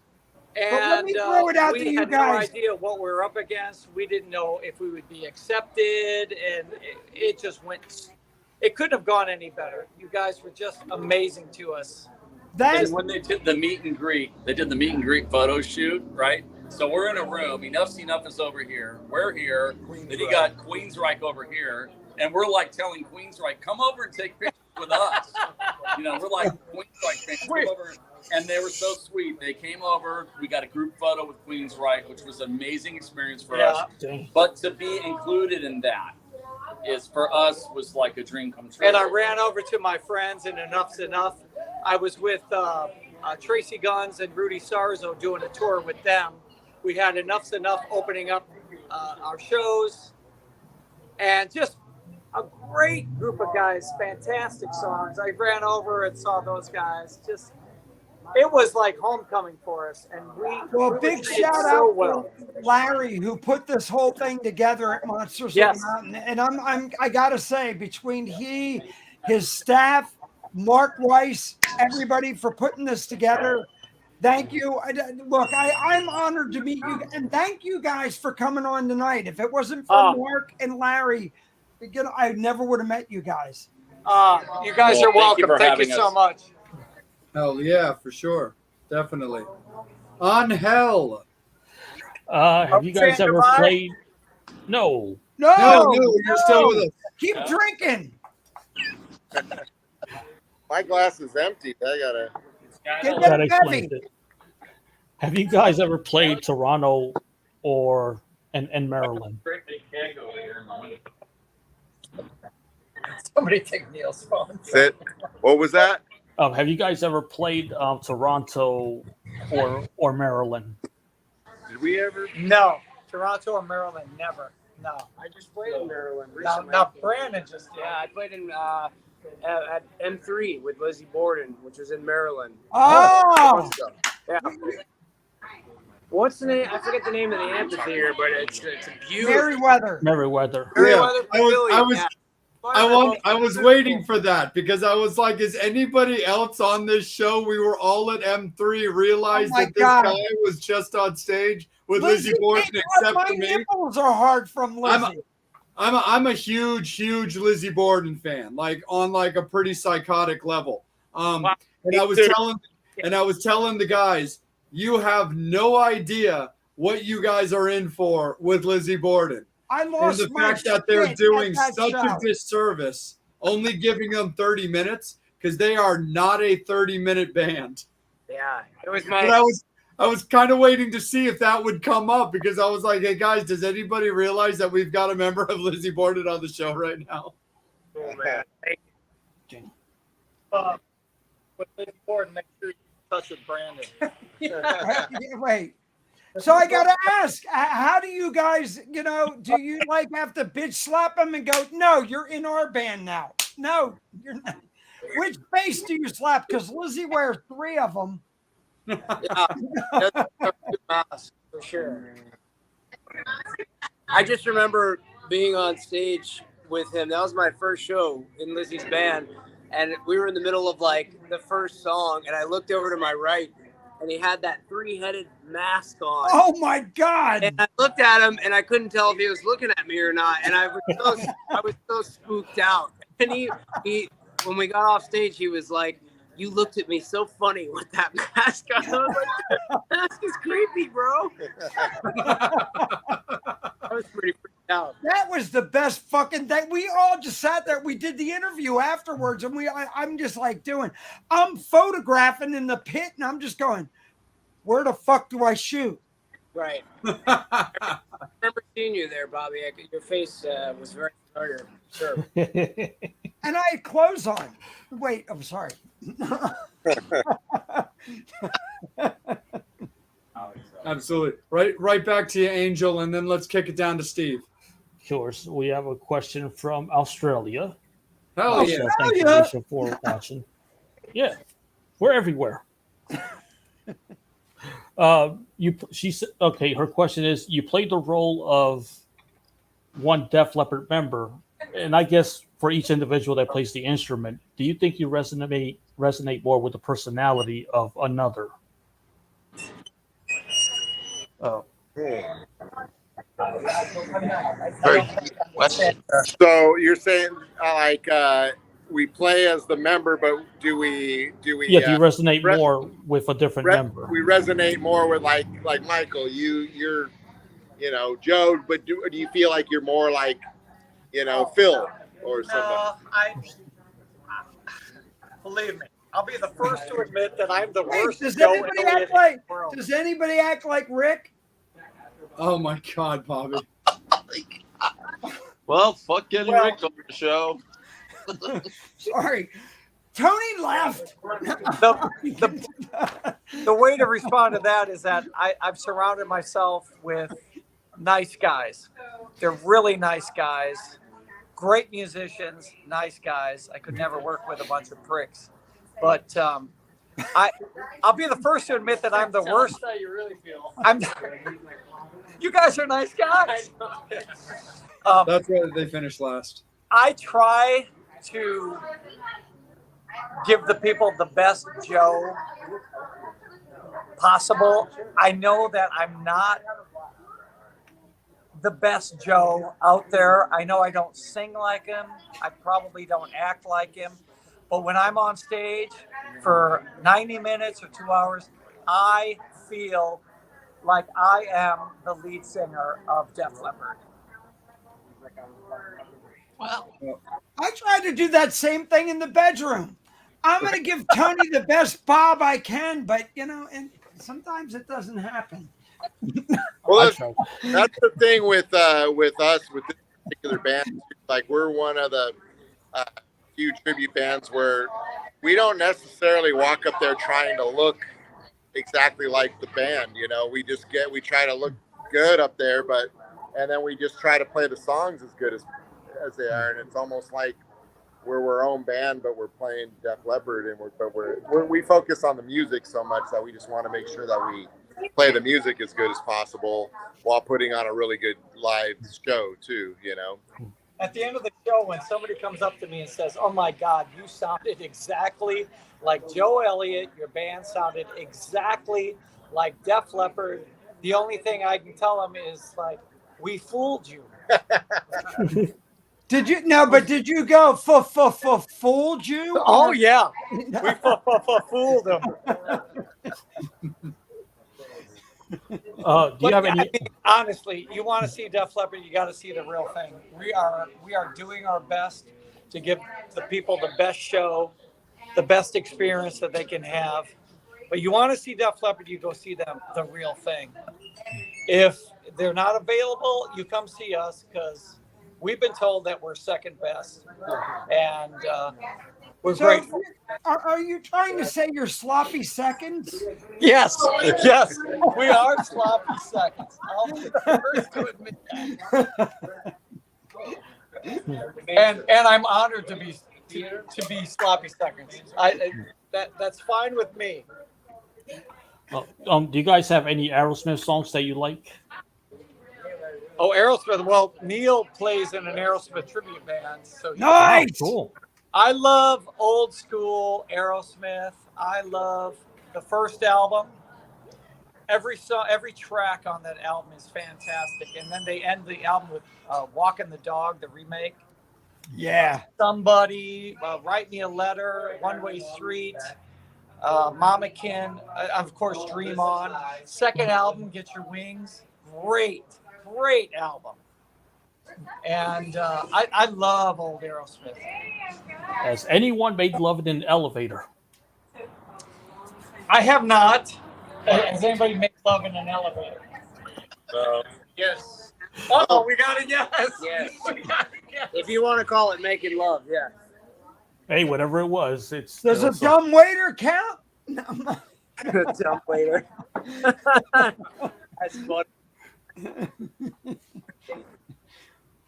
And but let me throw it out to you had guys. no idea what we were up against. We didn't know if we would be accepted, and it just went it couldn't have gone any better. You guys were just amazing to us. And when they did the meet and greet, photo shoot, right? So we're in a room. Enough's Enough is over here. We're here. Then you got Queensryche over here. And we're like telling Queensryche, come over and take pictures with us. You know, we're like, Queensryche fans, come over. And they were so sweet. They came over. We got a group photo with Queensryche, which was an amazing experience for us. But to be included in that is, for us, was like a dream come true. And I ran over to my friends in Enough's Enough. I was with Tracy Guns and Rudy Sarzo doing a tour with them. We had Enough's Enough opening up our shows. And just a great group of guys, fantastic songs. I ran over and saw those guys. Just, it was like homecoming for us. And we big shout out to Larry, who put this whole thing together at Monsters of the Mountain. And I gotta say, between his staff, Mark Weiss, everybody for putting this together. Thank you. Look, I'm honored to meet you, and thank you guys for coming on tonight. If it wasn't for Mark and Larry, I never would have met you guys. You guys are welcome. Thank you so much. Hell yeah, for sure. Definitely. On hell. Have you guys ever played? No. No, you're still with us. Keep drinking. My glass is empty. I gotta. That explains it. Have you guys ever played Toronto or in Maryland? Somebody take Neil's phone. What was that? Have you guys ever played Toronto or Maryland? Did we ever? No, Toronto or Maryland, never. No, I just played in Maryland recently. Now Brandon just did. Yeah, I played in at M3 with Lizzie Borden, which was in Maryland. Oh, yeah. What's the name? I forget the name of the amphitheater, but it's beautiful. Merriweather. Yeah, I was waiting for that because I was like, is anybody else on this show? We were all at M3, realized that this guy was just on stage with Lizzie Borden, except for me. My nipples are hard from Lizzie. I'm a huge Lizzie Borden fan, like on like a pretty psychotic level. And I was telling the guys, you have no idea what you guys are in for with Lizzie Borden. I lost and the fact that they're doing such a disservice, only giving them 30 minutes, because they are not a 30-minute band. Yeah, it was But I was kind of waiting to see if that would come up, because I was like, hey guys, does anybody realize that we've got a member of Lizzie Borden on the show right now? Oh man, thank you. With Lizzie Borden, make sure you touch with Brandon. Wait. So I gotta ask, how do you guys, do you like have to bitch slap them and go, no, you're in our band now? No, you're not. Which bass do you slap? Because Lizzie wears 3 of them. Yeah, for sure. I just remember being on stage with him. That was my first show in Lizzie's band, and we were in the middle of like the first song, and I looked over to my right, and he had that 3-headed mask on. Oh my God! And I looked at him, and I couldn't tell if he was looking at me or not, and I was so spooked out. And he when we got off stage, he was like, "You looked at me so funny with that mask on." I was like, "That mask is creepy, bro." I was pretty freaked out. That was the best fucking thing. We all just sat there. We did the interview afterwards, and I'm just like I'm photographing in the pit, and I'm just going, where the fuck do I shoot? Right. I remember seeing you there, Bobby. Your face was very familiar. Sure. And I had clothes on. Wait, I'm sorry. Absolutely. Right back to you, Angel, and then let's kick it down to Steve. Sure. So we have a question from Australia. Hell yeah. Thank you, Lisa, for watching. Yeah, we're everywhere. She said, okay, her question is, you played the role of one Def Leppard member, and I guess for each individual that plays the instrument, do you think you resonate more with the personality of another? Very deep question. So you're saying we play as the member, but do we Yeah, do you resonate re- more with a different member? we resonate more with like Michael, you're Joe, but do you feel like you're more like Phil or something? No, believe me, I'll be the first to admit that I'm the worst. Does Joe anybody Elliott act like? in the world. Does anybody act like Rick? Oh my God, Bobby. Well, fuck getting Rick on the show. Sorry, Tony left. The way to respond to that is that I've surrounded myself with nice guys. They're really nice guys, great musicians, nice guys. I could never work with a bunch of pricks, but I'll be the first to admit that I'm the worst. That's how you really feel. You guys are nice guys. That's why they finished last. I try to give the people the best Joe possible. I know that I'm not the best Joe out there. I know I don't sing like him. I probably don't act like him. But when I'm on stage for 90 minutes or 2 hours, I feel like I am the lead singer of Def Leppard. Well, I tried to do that same thing in the bedroom. I'm going to give Tony the best Bob I can, but and sometimes it doesn't happen. Well, that's the thing with us with this particular band. Like we're one of the few tribute bands where we don't necessarily walk up there trying to look exactly like the band. We try to look good up there, and then we just try to play the songs as good as they are, and it's almost like we're our own band, but we're playing Def Leppard, and we focus on the music so much that we just want to make sure that we play the music as good as possible while putting on a really good live show too. At the end of the show, when somebody comes up to me and says, "Oh my God, you sounded exactly like Joe Elliott. Your band sounded exactly like Def Leppard," the only thing I can tell them is like, "We fooled you." Did you? No, but did you go fooled you? Oh yeah, we fooled them. Do you have any? Honestly, you want to see Def Leppard, you got to see the real thing. We are doing our best to give the people the best show, the best experience that they can have. But you want to see Def Leppard, you go see them, the real thing. If they're not available, you come see us because we've been told that we're second best, and we're grateful. Are you trying to say you're sloppy seconds? Yes, we are sloppy seconds. I'll be the first to admit that. And I'm honored to be sloppy seconds. That's fine with me. Do you guys have any Aerosmith songs that you like? Oh, Aerosmith. Well, Neil plays in an Aerosmith tribute band. So nice. Oh, cool. I love old school Aerosmith. I love the first album. Every song, every track on that album is fantastic. And then they end the album with "Walking the Dog," the remake. Yeah. Somebody, Write Me a Letter, One Way Street, Mama Kin, of course, Dream On. Second album, Get Your Wings. Great album. And I love old Aerosmith. Has anyone made love in an elevator? I have not. Has anybody made love in an elevator? Yes. Oh, we got a yes. Yes. We got a yes. If you want to call it making love, yeah. Hey, whatever it was, it's. Does a dumb waiter count? No. Dumb waiter. That's funny.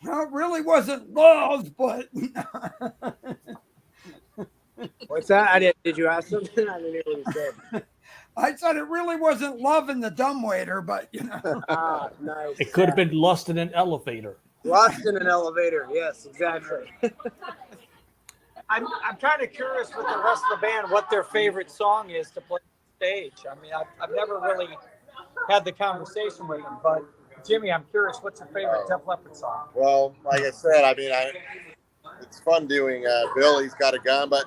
No, it really wasn't love, but. What's that? Did you ask something? I didn't hear what you said. I said it really wasn't love in the dumb waiter, but Nice. It could have been lust in an elevator. Lust in an elevator. Yes, exactly. I'm kind of curious with the rest of the band what their favorite song is to play on stage. I mean, I've never really had the conversation with them, but Jimmy, I'm curious, what's your favorite Def Leppard song? Well, like I said, I mean, it's fun doing Billy's Got a Gun, but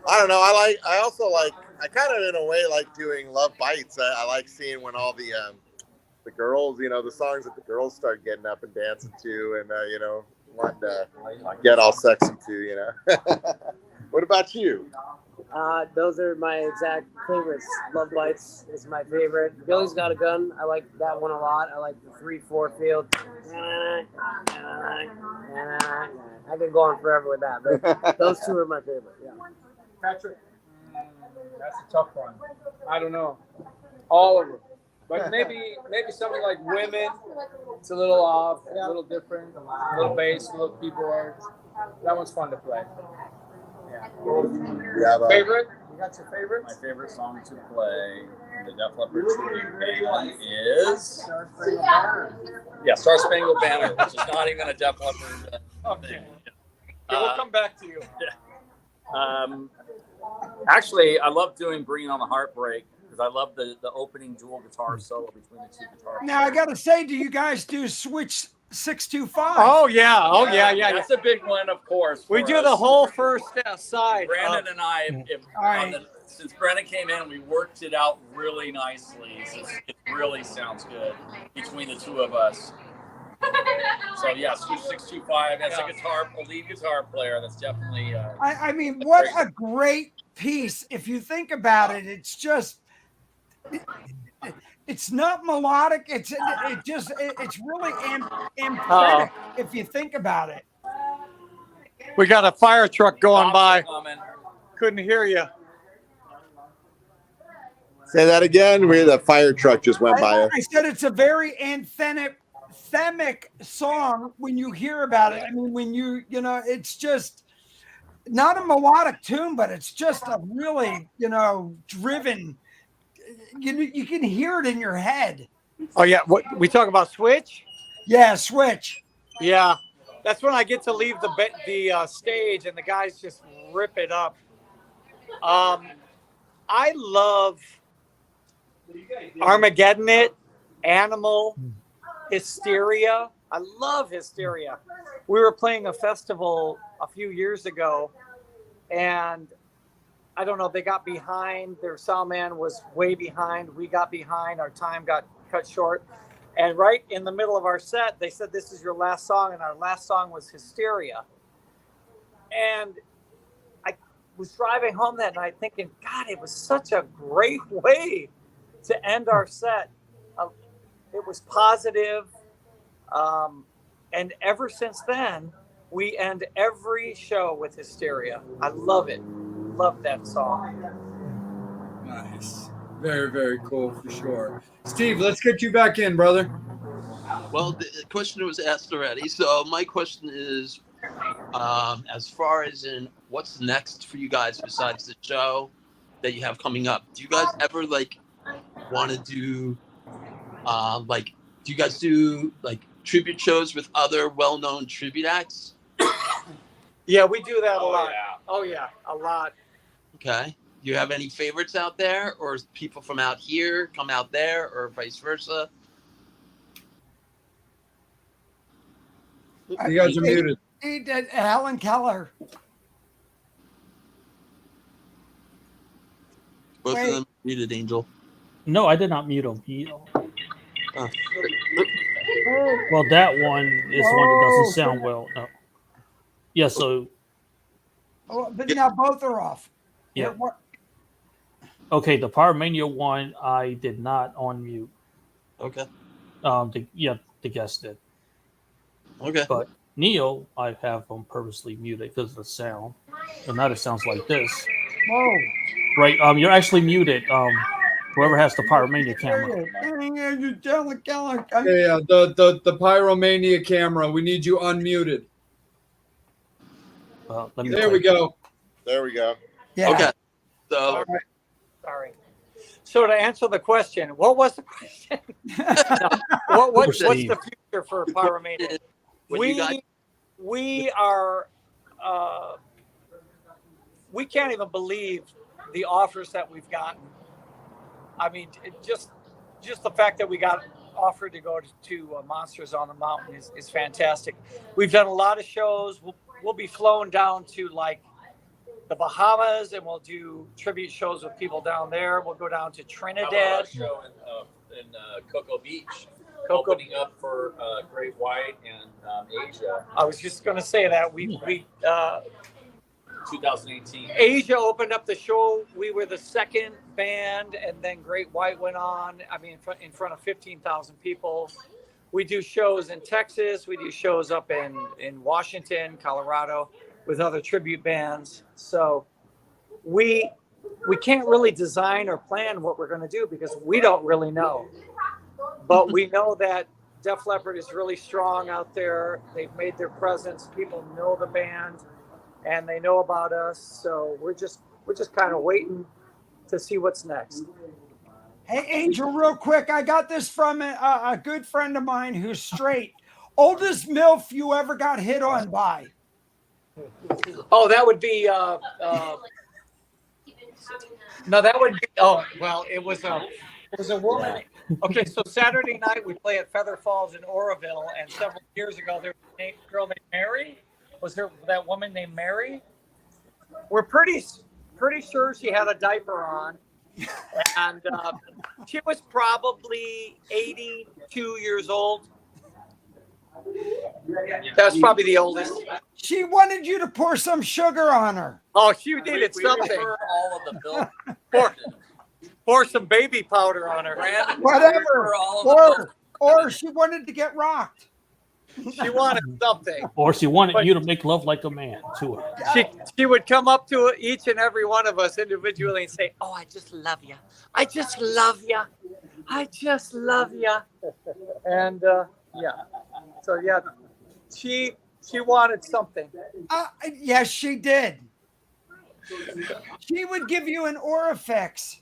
I don't know. I also like, I kind of in a way like doing Love Bites. I like seeing when all the girls, you know, the songs that the girls start getting up and dancing to, and you know, wanting to get all sexy to, you know. What about you? Those are my exact favorites. Love Bites is my favorite. Billy's Got a Gun. I like that one a lot. I like the 3/4 field. I could go on forever with that, but those two are my favorite. Yeah. Patrick, that's a tough one. I don't know. All of them. But maybe something like Women. It's a little off, a little different, a little bass, a little keyboard. That one's fun to play. Yeah. Favorite? You got your favorites? My favorite song to play in the Def Leppard tribute band is Star Spangled Banner, which is not even a Def Leppard thing. We'll come back to you. Actually, I love doing Bringing on the Heartbreak because I love the opening dual guitar solo between the two guitars. Now I gotta say, do you guys do Switch 625? Oh yeah. That's a big one, of course. We do the whole first side. Brandon and I, since Brandon came in, we worked it out really nicely. So it really sounds good between the two of us. So yeah, Switch 625 as a lead guitar player. That's definitely. I mean, what a great piece! If you think about it, it's just. It's not melodic. It's really emphatic if you think about it. We got a fire truck going by. Couldn't hear you. Say that again. The fire truck just went by us. I said it's a very anthemic song when you hear about it. I mean, when you know, it's just not a melodic tune, but it's just a really, you know, driven. You can hear it in your head. Oh yeah, what we talk about Switch? Yeah, Switch. Yeah, that's when I get to leave the stage and the guys just rip it up. I love Armageddon It, Animal, Hysteria. I love Hysteria. We were playing a festival a few years ago, and I don't know, they got behind. Their sound man was way behind. We got behind. Our time got cut short. And right in the middle of our set, they said, "This is your last song." And our last song was Hysteria. And I was driving home that night thinking, God, it was such a great way to end our set. It was positive. And ever since then, we end every show with Hysteria. I love it. Love that song. Nice. Very, very cool for sure. Steve, let's get you back in, brother. Well, the question was asked already. So my question is, as far as in what's next for you guys besides the show that you have coming up? Do you guys ever want to do, do you guys do tribute shows with other well-known tribute acts? Yeah, we do that a lot. Yeah. Oh yeah, a lot. Okay. Do you have any favorites out there, or is people from out here come out there, or vice versa? You guys are muted. Alan Keller. Both of them muted, Angel. No, I did not mute him. Well, that one is one that doesn't sound well. No. Yeah, so. Oh, but now both are off. Yeah. Okay, the Pyromania one, I did not unmute. Okay. The guest did. Okay. But Neil, I have him purposely muted because of the sound. And now it sounds like this. Whoa. Right, you're actually muted. Whoever has the Pyromania camera. Yeah, the Pyromania camera. We need you unmuted. There we go. There we go. Yeah. Okay. So. Sorry. So to answer the question, what was the question? What's the future for Pyromania? We are. We can't even believe the offers that we've gotten. I mean, just the fact that we got offered to go to Monsters on the Mountain is fantastic. We've done a lot of shows. We'll be flown down to like the Bahamas, and we'll do tribute shows with people down there. We'll go down to Trinidad. Show in Cocoa Beach, opening up for Great White and Asia. I was just going to say that we 2018. Asia opened up the show. We were the second band, and then Great White went on. I mean, in front of 15,000 people. We do shows in Texas. We do shows up in Washington, Colorado, with other tribute bands. So we can't really design or plan what we're going to do because we don't really know. But we know that Def Leppard is really strong out there. They've made their presence. People know the band, and they know about us. So we're just kind of waiting to see what's next. Hey, Angel, real quick, I got this from a good friend of mine who's straight. Oldest MILF you ever got hit on by? Oh, that would be no, that would be. Oh, well, it was a woman. Okay, so Saturday night we play at Feather Falls in Oroville, and several years ago there was a girl named Mary. Was there that woman named Mary? We're pretty sure she had a diaper on, and she was probably 82 years old. That's probably the oldest. She wanted you to pour some sugar on her. Oh, she needed something. All of the bill. Pour some baby powder on her. Whatever. Or she wanted to get rocked. She wanted something. Or she wanted you to make love like a man to her. She would come up to each and every one of us individually and say, "Oh, I just love you. I just love you. I just love you." And yeah. So yeah, she wanted something. Yes, she did. She would give you an Orifex.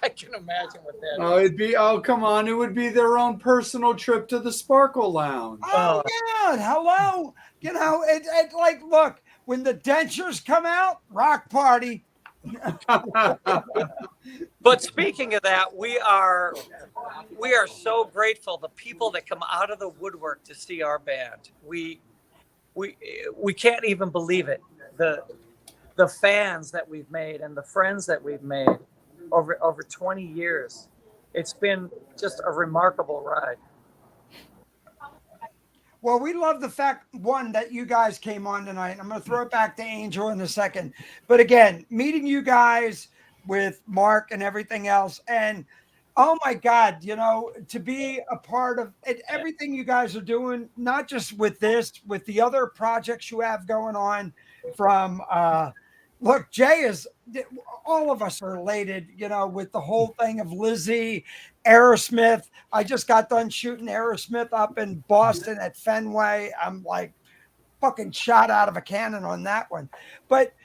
I can imagine what that is. Oh, it'd be, oh, come on. It would be their own personal trip to the Sparkle Lounge. Oh, yeah. Hello. You know, it like, look, when the dentures come out, rock party. But speaking of that, we are so grateful the people that come out of the woodwork to see our band. We can't even believe it. The fans that we've made and the friends that we've made over 20 years. It's been just a remarkable ride. Well, we love the fact, one, that you guys came on tonight. I'm going to throw it back to Angel in a second. But again, meeting you guys with Mark and everything else. And, oh, my God, you know, to be a part of it, everything you guys are doing, not just with this, with the other projects you have going on from look, Jay is, all of us are elated, you know, with the whole thing of Lizzie, Aerosmith. I just got done shooting Aerosmith up in Boston at Fenway. I'm like fucking shot out of a cannon on that one. But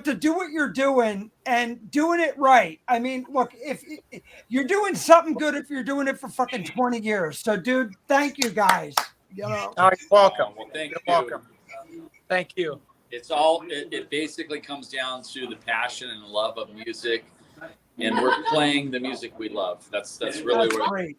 to do what you're doing and doing it right. I mean, look, if you're doing something good, if you're doing it for fucking 20 years. So, dude, thank you guys. You know, you're welcome. Well, thank You're you. welcome. Thank you. It's all, it basically comes down to the passion and love of music, and we're playing the music we love. That's really that's what great.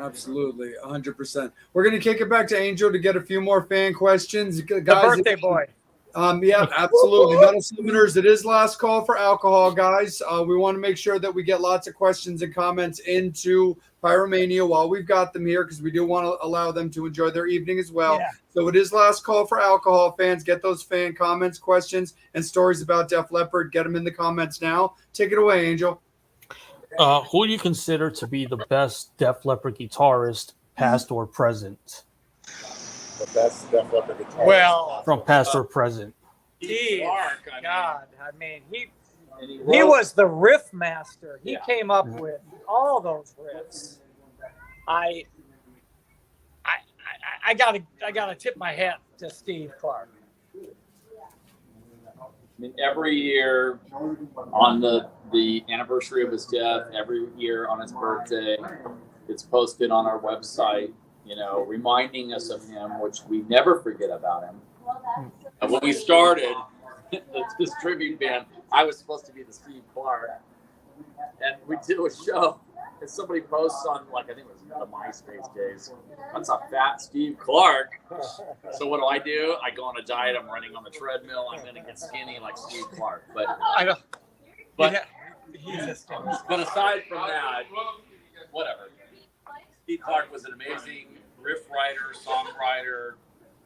Absolutely, 100%. We're going to kick it back to Angel to get a few more fan questions. The Guys, birthday boy. Yeah, absolutely. Metal Summoners, it is last call for alcohol, guys. We want to make sure that we get lots of questions and comments into Pyromania while we've got them here, because we do want to allow them to enjoy their evening as well. Yeah. So it is last call for alcohol. Fans, get those fan comments, questions, and stories about Def Leppard. Get them in the comments now. Take it away, Angel. Who do you consider to be the best Def Leppard guitarist, past or present? The best Def Leppard guitarist. Well, From past or present. he, Mark, God, I mean, he was the riff master. He came up with all those riffs. I gotta tip my hat to Steve Clark. I mean, every year on the anniversary of his death, every year on his birthday, it's posted on our website, you know, reminding us of him, which we never forget about him. And when we started this tribute band, I was supposed to be the Steve Clark, and we do a show, and somebody posts on, like, I think it was the MySpace days, that's a fat Steve Clark. So what do? I go on a diet. I'm running on the treadmill. I'm going to get skinny like Steve Clark. But I know. But but aside from that, whatever. Steve Clark was an amazing riff writer, songwriter,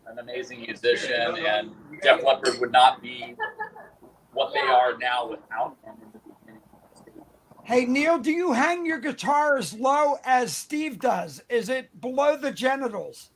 an amazing musician, and Def Leppard would not be what they are now without him in the beginning. Hey, Neil, do you hang your guitar as low as Steve does? Is it below the genitals?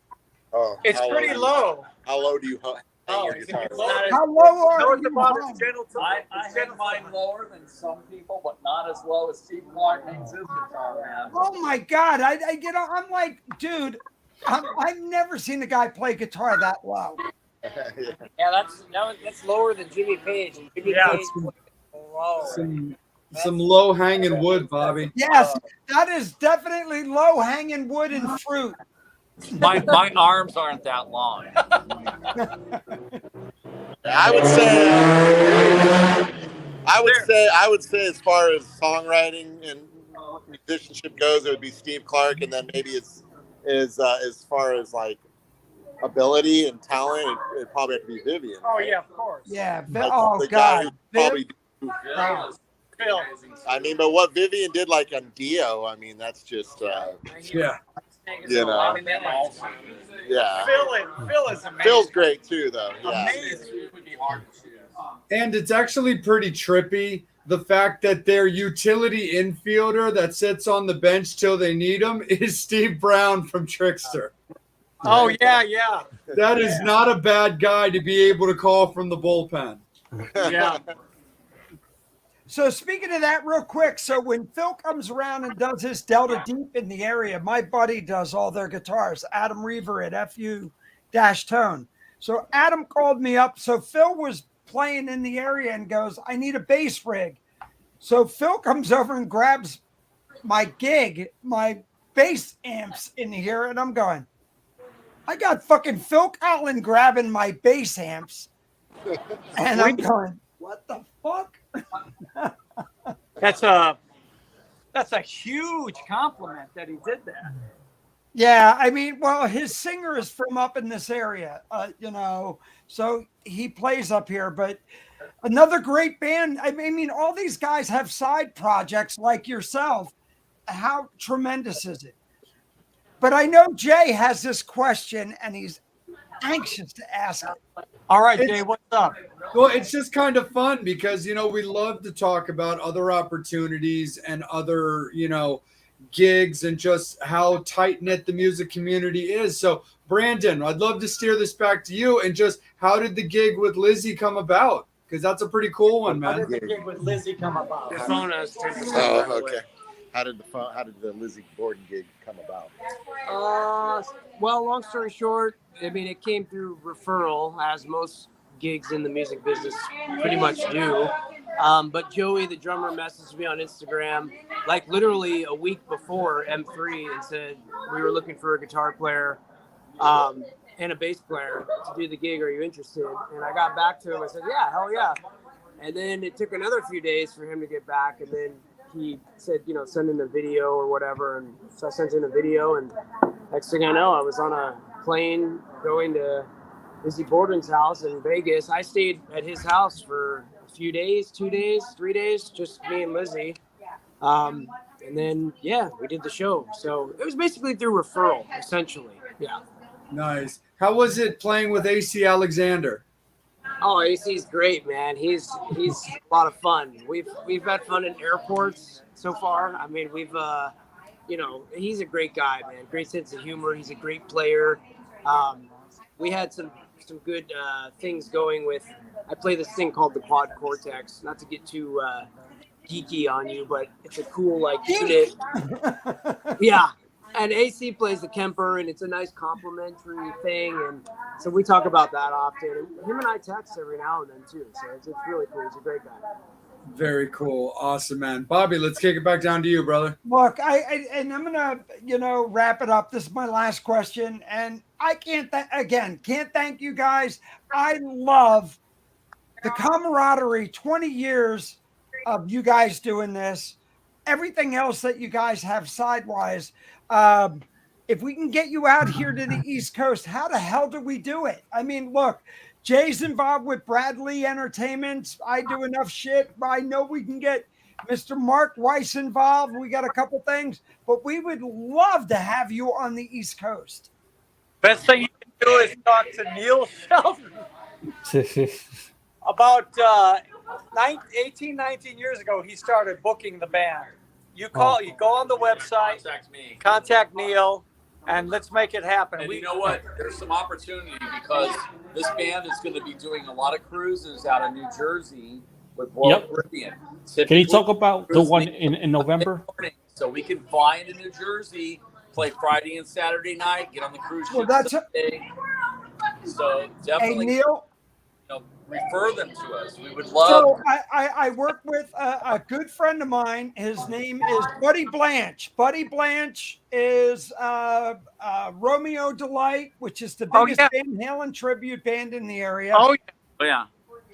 Oh, It's pretty low. How low do you hang your guitar? How low are North you? about hung? his genital. I hang mine lower than some people, but not as low as Steve Clark hangs his guitar, man. Oh my God! I'm like, dude, I've never seen a guy play guitar that low. Yeah, that's lower than Jimmy Page. And Jimmy Page played low. Some low hanging wood, Bobby. Yes, that is definitely low hanging wood and fruit. My arms aren't that long. I would say as far as songwriting and musicianship goes, it would be Steve Clark, and then maybe as far as like ability and talent, it'd probably have to be Vivian. Oh right? yeah, of course. Yeah. Like, Oh the guy God. who probably. Phil. I mean, but what Vivian did like on Dio, I mean, that's just Yeah. you know, yeah. Phil is amazing. Phil's great too, though. Yeah. Amazing. And it's actually pretty trippy. The fact that their utility infielder that sits on the bench till they need him is Steve Brown from Trickster. Oh yeah. That is not a bad guy to be able to call from the bullpen. Yeah. So speaking of that, real quick. So when Phil comes around and does his Delta Deep in the area, my buddy does all their guitars. Adam Reaver at FU-Tone. So Adam called me up. So Phil was playing in the area and goes, "I need a bass rig." So Phil comes over and grabs my gig, my bass amps in here, and I'm going, I got fucking Phil Collin grabbing my bass amps, and I'm going, what the fuck? That's a huge compliment that he did that. Yeah, I mean, well, his singer is from up in this area, so he plays up here. But another great band. I mean, all these guys have side projects like yourself. How tremendous is it? But I know Jay has this question, and he's anxious to ask it. All right, Jay, what's up? Well, it's just kind of fun because, we love to talk about other opportunities and other, gigs and just how tight-knit the music community is. So, Brandon, I'd love to steer this back to you and just how did the gig with Lizzie come about? Because that's a pretty cool one, man. How did the gig with Lizzie come about? The phone has turned to Oh, okay. How did the Lizzie Borden gig come about? Well, long story short, I mean, it came through referral, as most gigs in the music business pretty much do. But Joey, the drummer, messaged me on Instagram, like literally a week before M3, and said we were looking for a guitar player and a bass player to do the gig. Are you interested? And I got back to him. I said, yeah, hell yeah. And then it took another few days for him to get back, and then he said, send in a video or whatever. And so I sent in a video, and next thing I know, I was on a plane going to Lizzie Borden's house in Vegas. I stayed at his house for a few days, 2 days, 3 days, just me and Lizzie. And then, we did the show. So it was basically through referral, essentially. Yeah. Nice. How was it playing with AC Alexander? Oh, AC's great, man. He's a lot of fun. We've had fun in airports so far. I mean, we've he's a great guy, man. Great sense of humor. He's a great player. We had some good things going with. I play this thing called the Quad Cortex. Not to get too geeky on you, but it's a cool unit. Yeah. And AC plays the Kemper, and it's a nice complimentary thing. And so we talk about that often. And him and I text every now and then, too. So it's really cool. He's a great guy. Very cool. Awesome, man. Bobby, let's kick it back down to you, brother. Look, I'm going to, wrap it up. This is my last question. And I can't thank you guys. I love the camaraderie, 20 years of you guys doing this, everything else that you guys have sidewise. If we can get you out here to the East Coast, how the hell do we do it? I mean, look, Jay's involved with Bradley Entertainment. I do enough shit. I know we can get Mr. Mark Weiss involved. We got a couple things, but we would love to have you on the East Coast. Best thing you can do is talk to Neil Shelton. About 18, 19 years ago, he started booking the band. You go on the website, contact Neil, and let's make it happen. And you know what? There's some opportunity because this band is going to be doing a lot of cruises out of New Jersey with Royal Caribbean. Can you talk about the one in November? So we can fly into New Jersey, play Friday and Saturday night, get on the cruise ship Sunday. So definitely, hey, Neil, refer them to us. We would love. So I work with a good friend of mine. His name is Buddy Blanche. Buddy Blanche is Romeo Delight, which is the biggest Van Halen tribute band in the area. Oh yeah.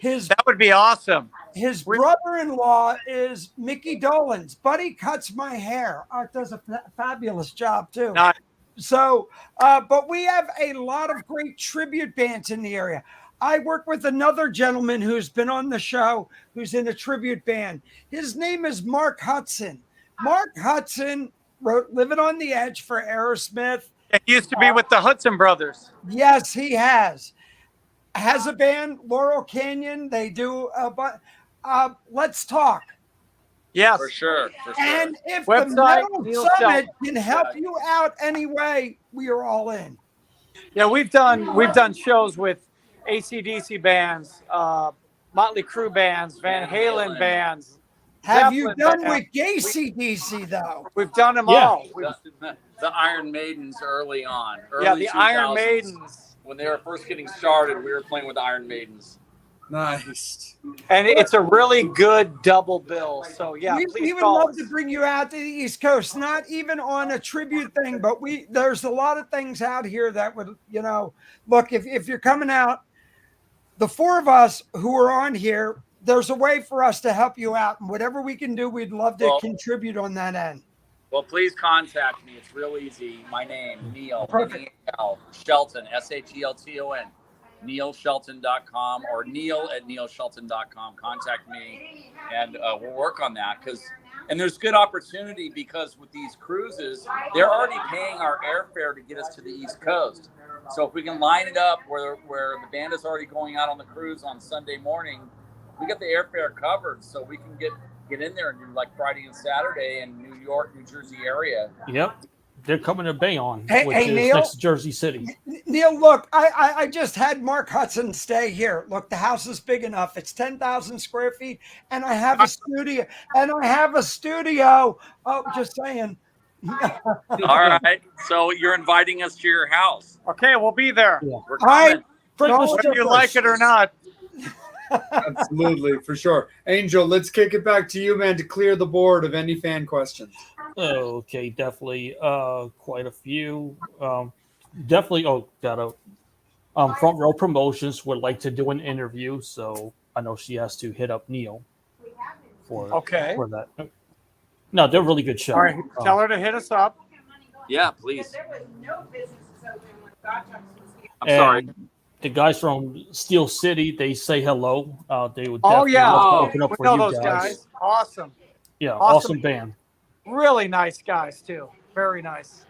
That would be awesome. His brother-in-law is Mickey Dolenz. Buddy cuts my hair. Does a fabulous job too. Nice. So, but we have a lot of great tribute bands in the area. I work with another gentleman who's been on the show, who's in a tribute band. His name is Mark Hudson. Mark Hudson wrote "Living on the Edge" for Aerosmith. He used to be with the Hudson Brothers. Yes, he has. Has a band, Laurel Canyon. They do, but let's talk. Yes, for sure. And if Website, the Neil Metal Summit Shelton. can help you out anyway, we are all in. Yeah, we've done shows with AC/DC bands, Motley Crue bands, Van Halen bands. Have you Zeppelin done bands. with AC/DC though? We've done them all. The Iron Maidens early on. The Iron Maidens. When they were first getting started, we were playing with the Iron Maidens. Nice. And it's a really good double bill. So yeah, we would love to bring you out to the East Coast, not even on a tribute thing, but there's a lot of things out here that would, look, if you're coming out, the four of us who are on here, there's a way for us to help you out. And whatever we can do, we'd love to contribute on that end. Well, please contact me. It's real easy. My name, Neil. Perfect. Neil Shelton, Shelton. NeilShelton.com or Neil@NeilShelton.com. Contact me, and we'll work on that. And there's good opportunity because with these cruises, they're already paying our airfare to get us to the East Coast. So if we can line it up where the band is already going out on the cruise on Sunday morning, we get the airfare covered, so we can get in there and do like Friday and Saturday in New York, New Jersey area. Yep. They're coming to Bayonne, which is Neil, next to Jersey City. Neil, look, I just had Mark Hudson stay here. Look, the house is big enough. It's 10,000 square feet, and I have a studio. Oh, just saying. All right. So you're inviting us to your house. Okay, we'll be there. Yeah. We're coming. Whether you like it or not. Absolutely, for sure. Angel, let's kick it back to you, man, to clear the board of any fan questions. Okay, definitely. Quite a few. Definitely. Front Row Promotions would like to do an interview, so I know she has to hit up Neil for that. No, they're a really good show. All right, tell her to hit us up. Yeah, please. I'm And sorry. the guys from Steel City, they say hello. They would definitely open up we for know you those guys. Awesome. Yeah, awesome band. Really nice guys too. Very nice.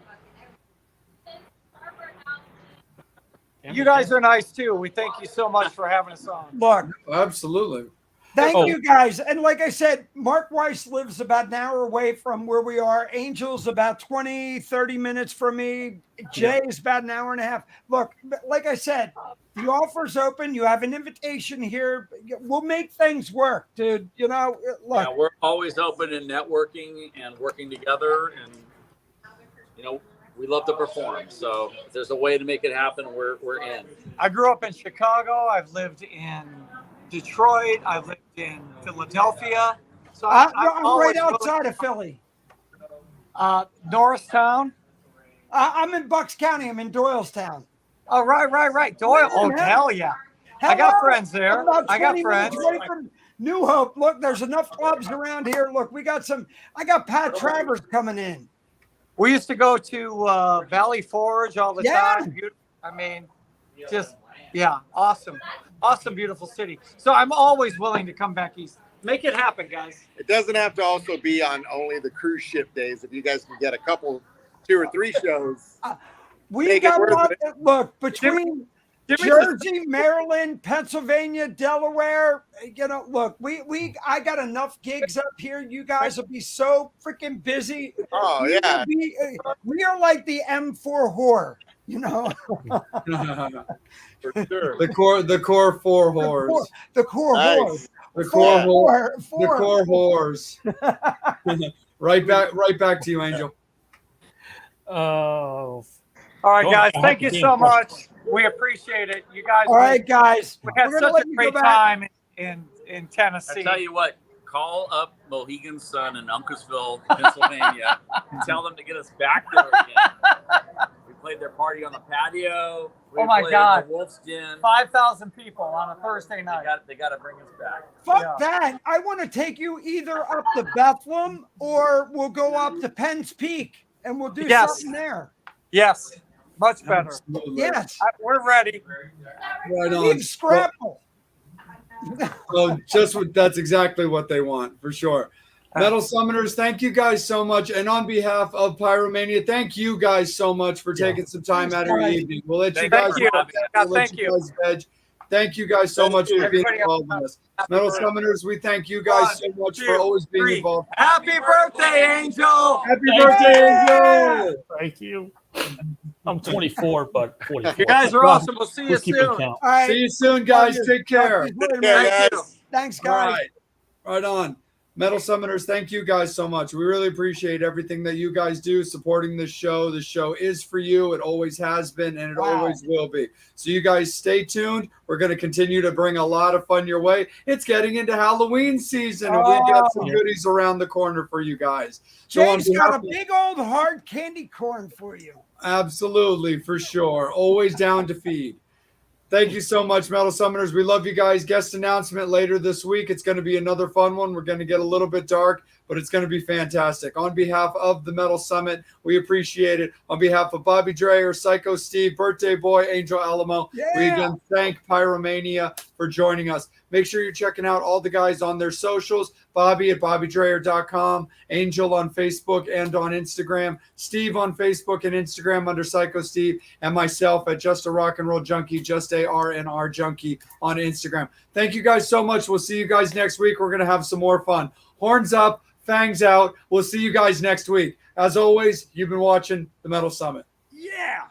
You guys are nice too. We thank you so much for having us on. Look, absolutely. Thank you guys. And like I said, Mark Weiss lives about an hour away from where we are. Angel's about 20, 30 minutes from me. Jay is about an hour and a half. Look, like I said, the offer's open. You have an invitation here. We'll make things work, dude. Look. Yeah, we're always open and networking and working together. And, we love to perform. So if there's a way to make it happen, we're in. I grew up in Chicago. I've lived in Detroit. I've lived in Philadelphia. So I'm right outside of Philly. Norristown. I'm in Bucks County. I'm in Doylestown. Oh, right. Doyle. Oh, Yeah. hell yeah. I got Hello? friends there. About I got 20 minutes friends. away from New Hope. Look, there's enough clubs around here. Look, I got Pat Travers coming in. We used to go to Valley Forge all the Yeah. time. I mean, just, yeah, awesome. Awesome, beautiful city. So I'm always willing to come back east. Make it happen, guys. It doesn't have to also be on only the cruise ship days. If you guys can get a couple, 2 or 3 shows, We make it got a worth lot. it. Look, between Jersey, Maryland, Pennsylvania, Delaware, look, I got enough gigs up here. You guys will be so freaking busy. Oh, yeah. We are like the M4 whore, For sure. The core 4 whores. The core Nice. whores. The core whores. Four. The core whores. right back to you, Angel. All right, guys. Thank you so much. We appreciate it. You guys. All right, guys. We had such a great time in Tennessee. I tell you what, call up Mohegan Sun in Uncasville, Pennsylvania, and tell them to get us back there again. We played their party on the patio. Oh my God! The Wolf's Den. 5,000 people on a Thursday night. They got to bring us back. Fuck that. I want to take you either up to Bethlehem or we'll go up to Penn's Peak and we'll do something there. Yes. Much better. Absolutely. Yes. We're ready. Right on. Big scrapple. So that's exactly what they want, for sure. Metal Summoners, thank you guys so much. And on behalf of Pyromania, thank you guys so much for taking some time out of your evening. We'll let you guys veg. Thank you guys so much for being involved in this. Metal Summoners, we thank you guys so much for always being involved. Happy birthday, Angel! Happy birthday, Angel! Thank you. I'm 24, but 44. You guys are awesome. We'll see you Keep it soon. count. All right. See you soon, guys. Take care. Thank you. Thanks, All guys. right on. Metal Summoners, thank you guys so much. We really appreciate everything that you guys do supporting this show. The show is for you. It always has been, and it always will be. So you guys stay tuned. We're going to continue to bring a lot of fun your way. It's getting into Halloween season, and we've got some goodies around the corner for you guys. So Jay's got a big old hard candy corn for you. Absolutely, for sure. Always down to feed. Thank you so much, Metal Summoners. We love you guys. Guest announcement later this week. It's going to be another fun one. We're going to get a little bit dark, but it's going to be fantastic. On behalf of the Metal Summit, we appreciate it. On behalf of Bobby Dreyer, Psycho Steve, Birthday Boy, Angel Alamo, we again thank Pyromania for joining us. Make sure you're checking out all the guys on their socials. Bobby at BobbyDreyer.com, Angel on Facebook and on Instagram, Steve on Facebook and Instagram under Psycho Steve, and myself at Just a Rock and Roll Junkie, Just a RNR Junkie on Instagram. Thank you guys so much. We'll see you guys next week. We're going to have some more fun. Horns up, fangs out. We'll see you guys next week. As always, you've been watching the Metal Summit. Yeah.